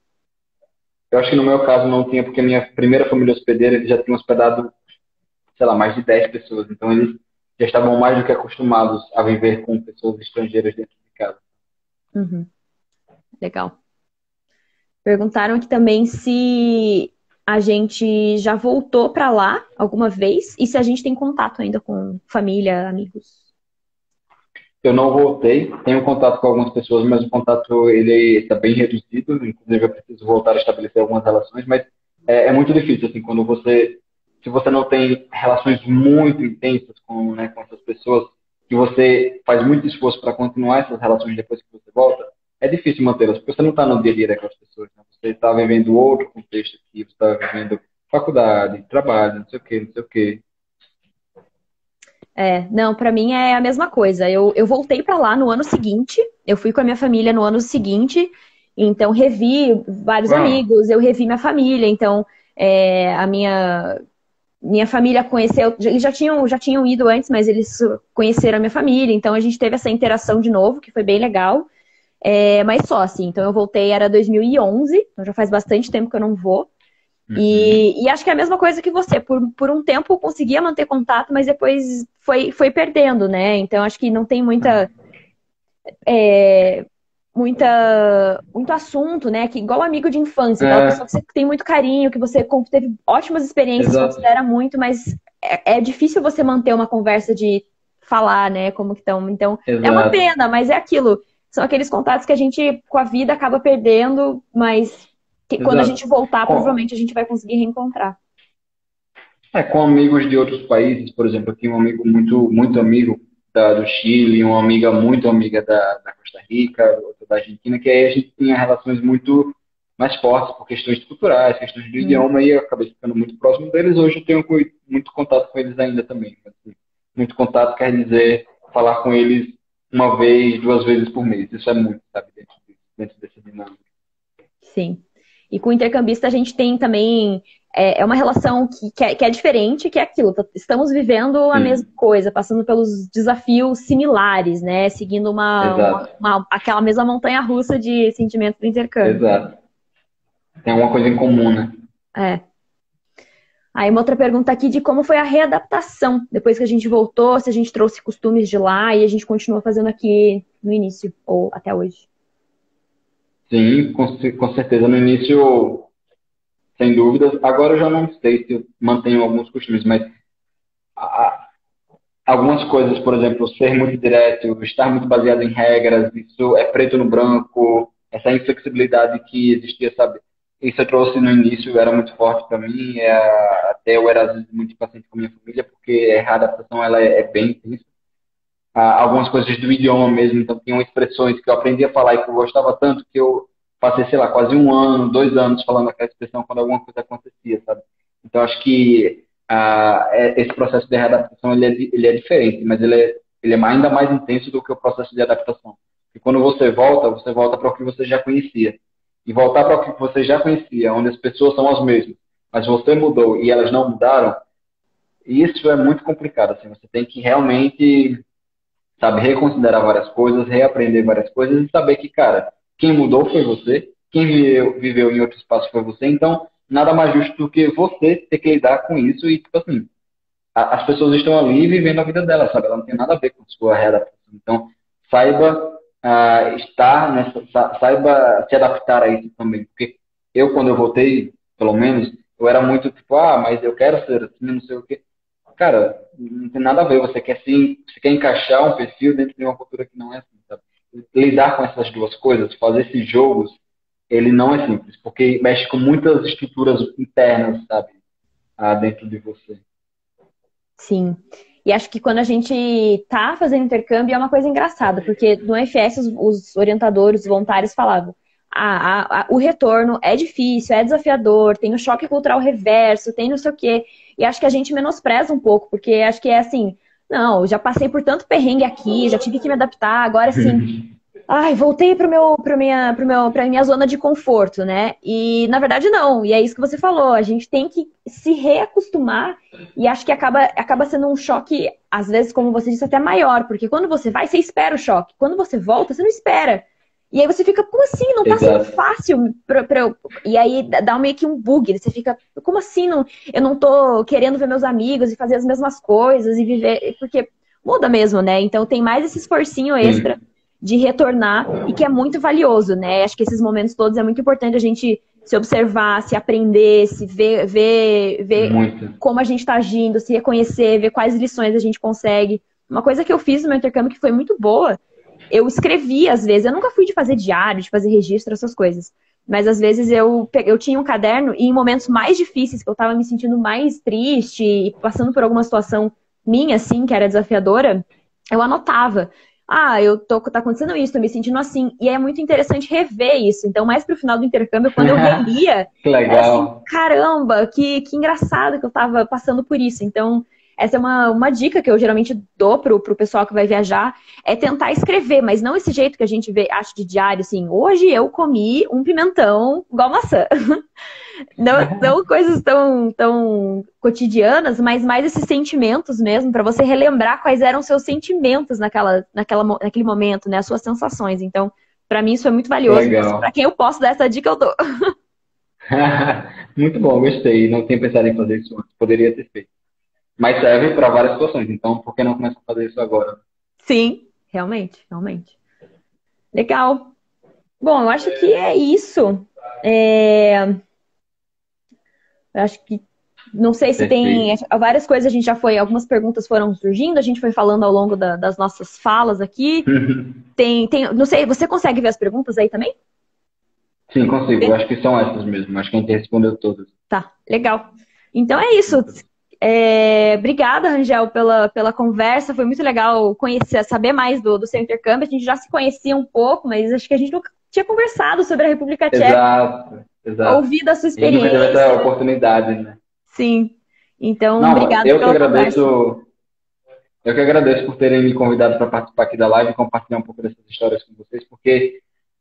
Speaker 2: Eu acho que no meu caso não tinha, porque a minha primeira família hospedeira, eles já tinham hospedado, sei lá, mais de 10 pessoas. Então eles já estavam mais do que acostumados a viver com pessoas estrangeiras dentro de casa.
Speaker 1: Uhum, legal. Perguntaram aqui também se a gente já voltou pra lá alguma vez e se a gente tem contato ainda com família, amigos.
Speaker 2: Eu não voltei, tenho contato com algumas pessoas, mas o contato ele está bem reduzido. Inclusive, eu preciso voltar a estabelecer algumas relações, mas é muito difícil assim quando se você não tem relações muito intensas com essas pessoas, que você faz muito esforço para continuar essas relações depois que você volta, é difícil mantê-las, porque você não está no dia a dia daquelas pessoas, né? Você está vivendo outro contexto aqui, você está vivendo faculdade, trabalho, não sei o quê, não sei o quê.
Speaker 1: Não, pra mim é a mesma coisa. Eu voltei pra lá no ano seguinte, eu fui com a minha família no ano seguinte, então revi vários
Speaker 2: Uau.
Speaker 1: amigos, eu revi minha família, então a minha minha família conheceu, eles já tinham ido antes, mas eles conheceram a minha família, então a gente teve essa interação de novo, que foi bem legal. Mas só, assim, então eu voltei, era 2011, então já faz bastante tempo que eu não vou. E acho que é a mesma coisa que você, por um tempo eu conseguia manter contato, mas depois foi perdendo, né? Então acho que não tem muito assunto, né? Que igual amigo de infância, aquela pessoa que você tem muito carinho, que você teve ótimas experiências,
Speaker 2: Exato,
Speaker 1: considera muito, mas é difícil você manter uma conversa de falar, né? Como que estão. Então, é uma
Speaker 2: exato,
Speaker 1: pena, mas é aquilo. São aqueles contatos que a gente, com a vida, acaba perdendo, mas que quando a
Speaker 2: exato.
Speaker 1: gente voltar,
Speaker 2: Com,
Speaker 1: provavelmente a gente vai conseguir reencontrar.
Speaker 2: com amigos de outros países, por exemplo, eu tenho um amigo muito amigo do Chile, uma amiga muito amiga da Costa Rica, outra da Argentina, que aí a gente tinha relações muito mais fortes por questões culturais, questões do
Speaker 1: Hum.
Speaker 2: idioma, e eu acabei ficando muito próximo deles. Hoje eu tenho muito contato com eles ainda também. Assim, muito contato quer dizer falar com eles uma vez, duas vezes por mês. Isso é muito, sabe, dentro dessa dinâmica.
Speaker 1: Sim. E com o intercambista a gente tem também uma relação que é diferente, que é aquilo. Estamos vivendo a mesma
Speaker 2: Sim,
Speaker 1: coisa, passando pelos desafios similares, né? Seguindo
Speaker 2: exato,
Speaker 1: aquela mesma montanha-russa de sentimento do intercâmbio.
Speaker 2: exato. Tem uma coisa em comum, né?
Speaker 1: É. Aí uma outra pergunta aqui de como foi a readaptação depois que a gente voltou, se a gente trouxe costumes de lá e a gente continua fazendo aqui no início ou até hoje.
Speaker 2: Sim, com certeza. No início, sem dúvidas. Agora eu já não sei se eu mantenho alguns costumes, mas a- algumas coisas, por exemplo, ser muito direto, estar muito baseado em regras, isso é preto no branco, essa inflexibilidade que existia, sabe? Isso eu trouxe no início, era muito forte para mim, até eu era às vezes muito impaciente com a minha família, porque a adaptação ela é bem intensa. Algumas coisas do idioma mesmo, então tinham expressões que eu aprendi a falar e que eu gostava tanto que eu passei, sei lá, quase um ano, 2 anos falando aquela expressão quando alguma coisa acontecia, sabe? Então acho que esse processo de readaptação ele é diferente, mas ele é ainda mais intenso do que o processo de adaptação. E quando você volta para o que você já conhecia. E voltar para o que você já conhecia, onde as pessoas são as mesmas, mas você mudou e elas não mudaram, isso é muito complicado. Assim, você tem que realmente sabe, reconsiderar várias coisas, reaprender várias coisas e saber que, cara, quem mudou foi você, quem viveu em outro espaço foi você, então nada mais justo do que você ter que lidar com isso e, tipo assim, as pessoas estão ali vivendo a vida delas, sabe? Ela não tem nada a ver com a sua readaptação. Então, saiba saiba se adaptar a isso também, porque eu, quando eu voltei, pelo menos, eu era muito tipo, mas eu quero ser assim, não sei o quê. Cara, não tem nada a ver. Você quer encaixar um perfil dentro de uma cultura que não é assim, sabe? Lidar com essas duas coisas, fazer esses jogos, ele não é simples, porque mexe com muitas estruturas internas, sabe? Dentro de você.
Speaker 1: Sim. E acho que quando a gente tá fazendo intercâmbio é uma coisa engraçada, porque no FS os orientadores, os voluntários falavam: o retorno é difícil, é desafiador, tem o choque cultural reverso, tem não sei o quê. E acho que a gente menospreza um pouco, porque acho que é assim, não, já passei por tanto perrengue aqui, já tive que me adaptar, agora sim. Ai, voltei pra minha zona de conforto, né? E na verdade não. E é isso que você falou. A gente tem que se reacostumar e acho que acaba sendo um choque, às vezes, como você disse, até maior, porque quando você vai, você espera o choque. Quando você volta, você não espera. E aí você fica, como assim? Não tá sendo
Speaker 2: Exato.
Speaker 1: fácil pra eu. E aí dá meio que um bug. Você fica, como assim? Eu não tô querendo ver meus amigos e fazer as mesmas coisas e viver. Porque muda mesmo, né? Então tem mais esse esforcinho extra
Speaker 2: Sim,
Speaker 1: de retornar e que é muito valioso, né? Acho que esses momentos todos é muito importante a gente se observar, se aprender, se ver
Speaker 2: muito.
Speaker 1: como a gente está agindo, se reconhecer, ver quais lições a gente consegue. Uma coisa que eu fiz no meu intercâmbio que foi muito boa, eu escrevi às vezes, eu nunca fui de fazer diário, de fazer registro, essas coisas. Mas às vezes eu tinha um caderno e em momentos mais difíceis, que eu estava me sentindo mais triste e passando por alguma situação minha, assim, que era desafiadora, eu anotava. Tá acontecendo isso, tô me sentindo assim. E é muito interessante rever isso. Então, mais pro final do intercâmbio, quando eu relia,
Speaker 2: Que
Speaker 1: era assim,
Speaker 2: legal.
Speaker 1: caramba, que engraçado que eu tava passando por isso. Então, essa é uma dica que eu geralmente dou pro pessoal que vai viajar, é tentar escrever, mas não esse jeito que a gente vê, acho de diário, assim, hoje eu comi um pimentão igual maçã. Não coisas tão cotidianas, mas mais esses sentimentos mesmo, para você relembrar quais eram os seus sentimentos naquele momento, né? As suas sensações. Então, para mim isso é muito valioso. Então, para
Speaker 2: Legal.
Speaker 1: quem eu posso dar essa dica, eu dou.
Speaker 2: Muito bom, gostei. Não tinha pensado em fazer isso antes. Poderia ter feito. Mas serve para várias situações. Então, por que não começar a fazer isso agora?
Speaker 1: Sim, realmente, realmente. Legal. Bom, eu acho que é isso. Eu acho que não sei se tem
Speaker 2: Perfeito.
Speaker 1: várias coisas, a gente já foi, algumas perguntas foram surgindo, a gente foi falando ao longo das nossas falas aqui. Não sei, você consegue ver as perguntas aí também?
Speaker 2: Sim, consigo. Eu acho que são essas mesmo. Acho que a gente respondeu todas.
Speaker 1: Tá, legal. Então é isso. Obrigada, Rangel, pela conversa. Foi muito legal conhecer, saber mais do seu intercâmbio. A gente já se conhecia um pouco, mas acho que a gente nunca tinha conversado sobre a República Tcheca,
Speaker 2: Exato, exato.
Speaker 1: ouvir da sua
Speaker 2: A gente nunca teve essa
Speaker 1: experiência.
Speaker 2: oportunidade, né?
Speaker 1: Sim. Então,
Speaker 2: Não,
Speaker 1: obrigada pela conversa.
Speaker 2: eu que agradeço por terem me convidado para participar aqui da live e compartilhar um pouco dessas histórias com vocês, porque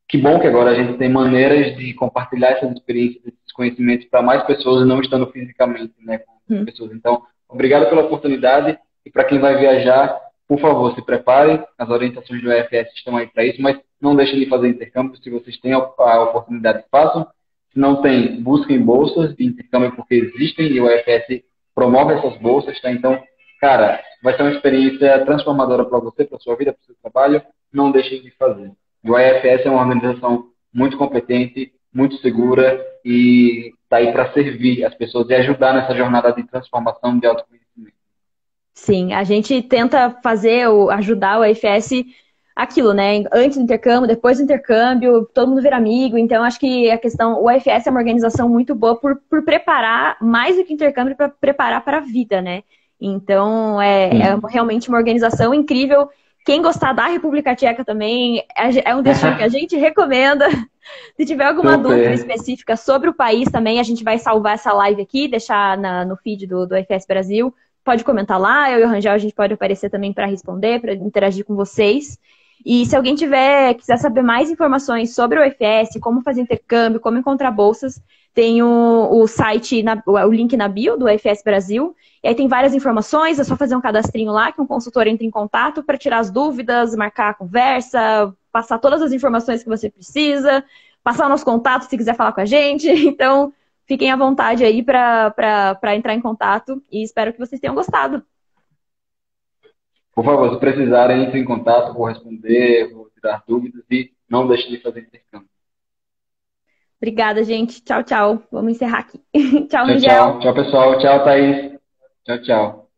Speaker 2: que bom que agora a gente tem maneiras de compartilhar essas experiências, esses conhecimentos para mais pessoas, não estando fisicamente, né, com
Speaker 1: Hum.
Speaker 2: pessoas. Então, obrigado pela oportunidade e para quem vai viajar, por favor, se preparem. As orientações do EFS estão aí para isso, mas não deixem de fazer intercâmbio. Se vocês têm a oportunidade, façam. Se não tem, busquem bolsas de intercâmbio porque existem e o EFS promove essas bolsas, tá? Então, cara, vai ser uma experiência transformadora para você, para sua vida, para o seu trabalho. Não deixem de fazer. O IFS é uma organização muito competente, muito segura e está aí para servir as pessoas e ajudar nessa jornada de transformação de autoconhecimento.
Speaker 1: Sim, a gente tenta ajudar o IFS aquilo, né? Antes do intercâmbio, depois do intercâmbio, todo mundo vira amigo. Então, acho que o IFS é uma organização muito boa por preparar, mais do que intercâmbio, para preparar para a vida, né? Então, é
Speaker 2: Sim.
Speaker 1: realmente uma organização incrível. Quem gostar da República Tcheca também é um destino que a gente recomenda. Se tiver alguma dúvida
Speaker 2: Super.
Speaker 1: específica sobre o país também, a gente vai salvar essa live aqui, deixar no feed do IFS Brasil. Pode comentar lá, eu e o Rangel, a gente pode aparecer também para responder, para interagir com vocês. E se alguém quiser saber mais informações sobre o IFS, como fazer intercâmbio, como encontrar bolsas, tem o site, o link na bio do IFS Brasil. E aí tem várias informações, é só fazer um cadastrinho lá, que um consultor entra em contato para tirar as dúvidas, marcar a conversa, passar todas as informações que você precisa, passar o nosso contato se quiser falar com a gente. Então, fiquem à vontade aí para entrar em contato e espero que vocês tenham gostado.
Speaker 2: Por favor, se precisarem, entre em contato, vou responder, vou tirar dúvidas e não deixe de fazer intercâmbio.
Speaker 1: Obrigada, gente. Tchau, tchau. Vamos encerrar aqui. Tchau,
Speaker 2: Tchau,
Speaker 1: Rangel.
Speaker 2: tchau. Tchau, pessoal. Tchau, Thaís. Tchau, tchau.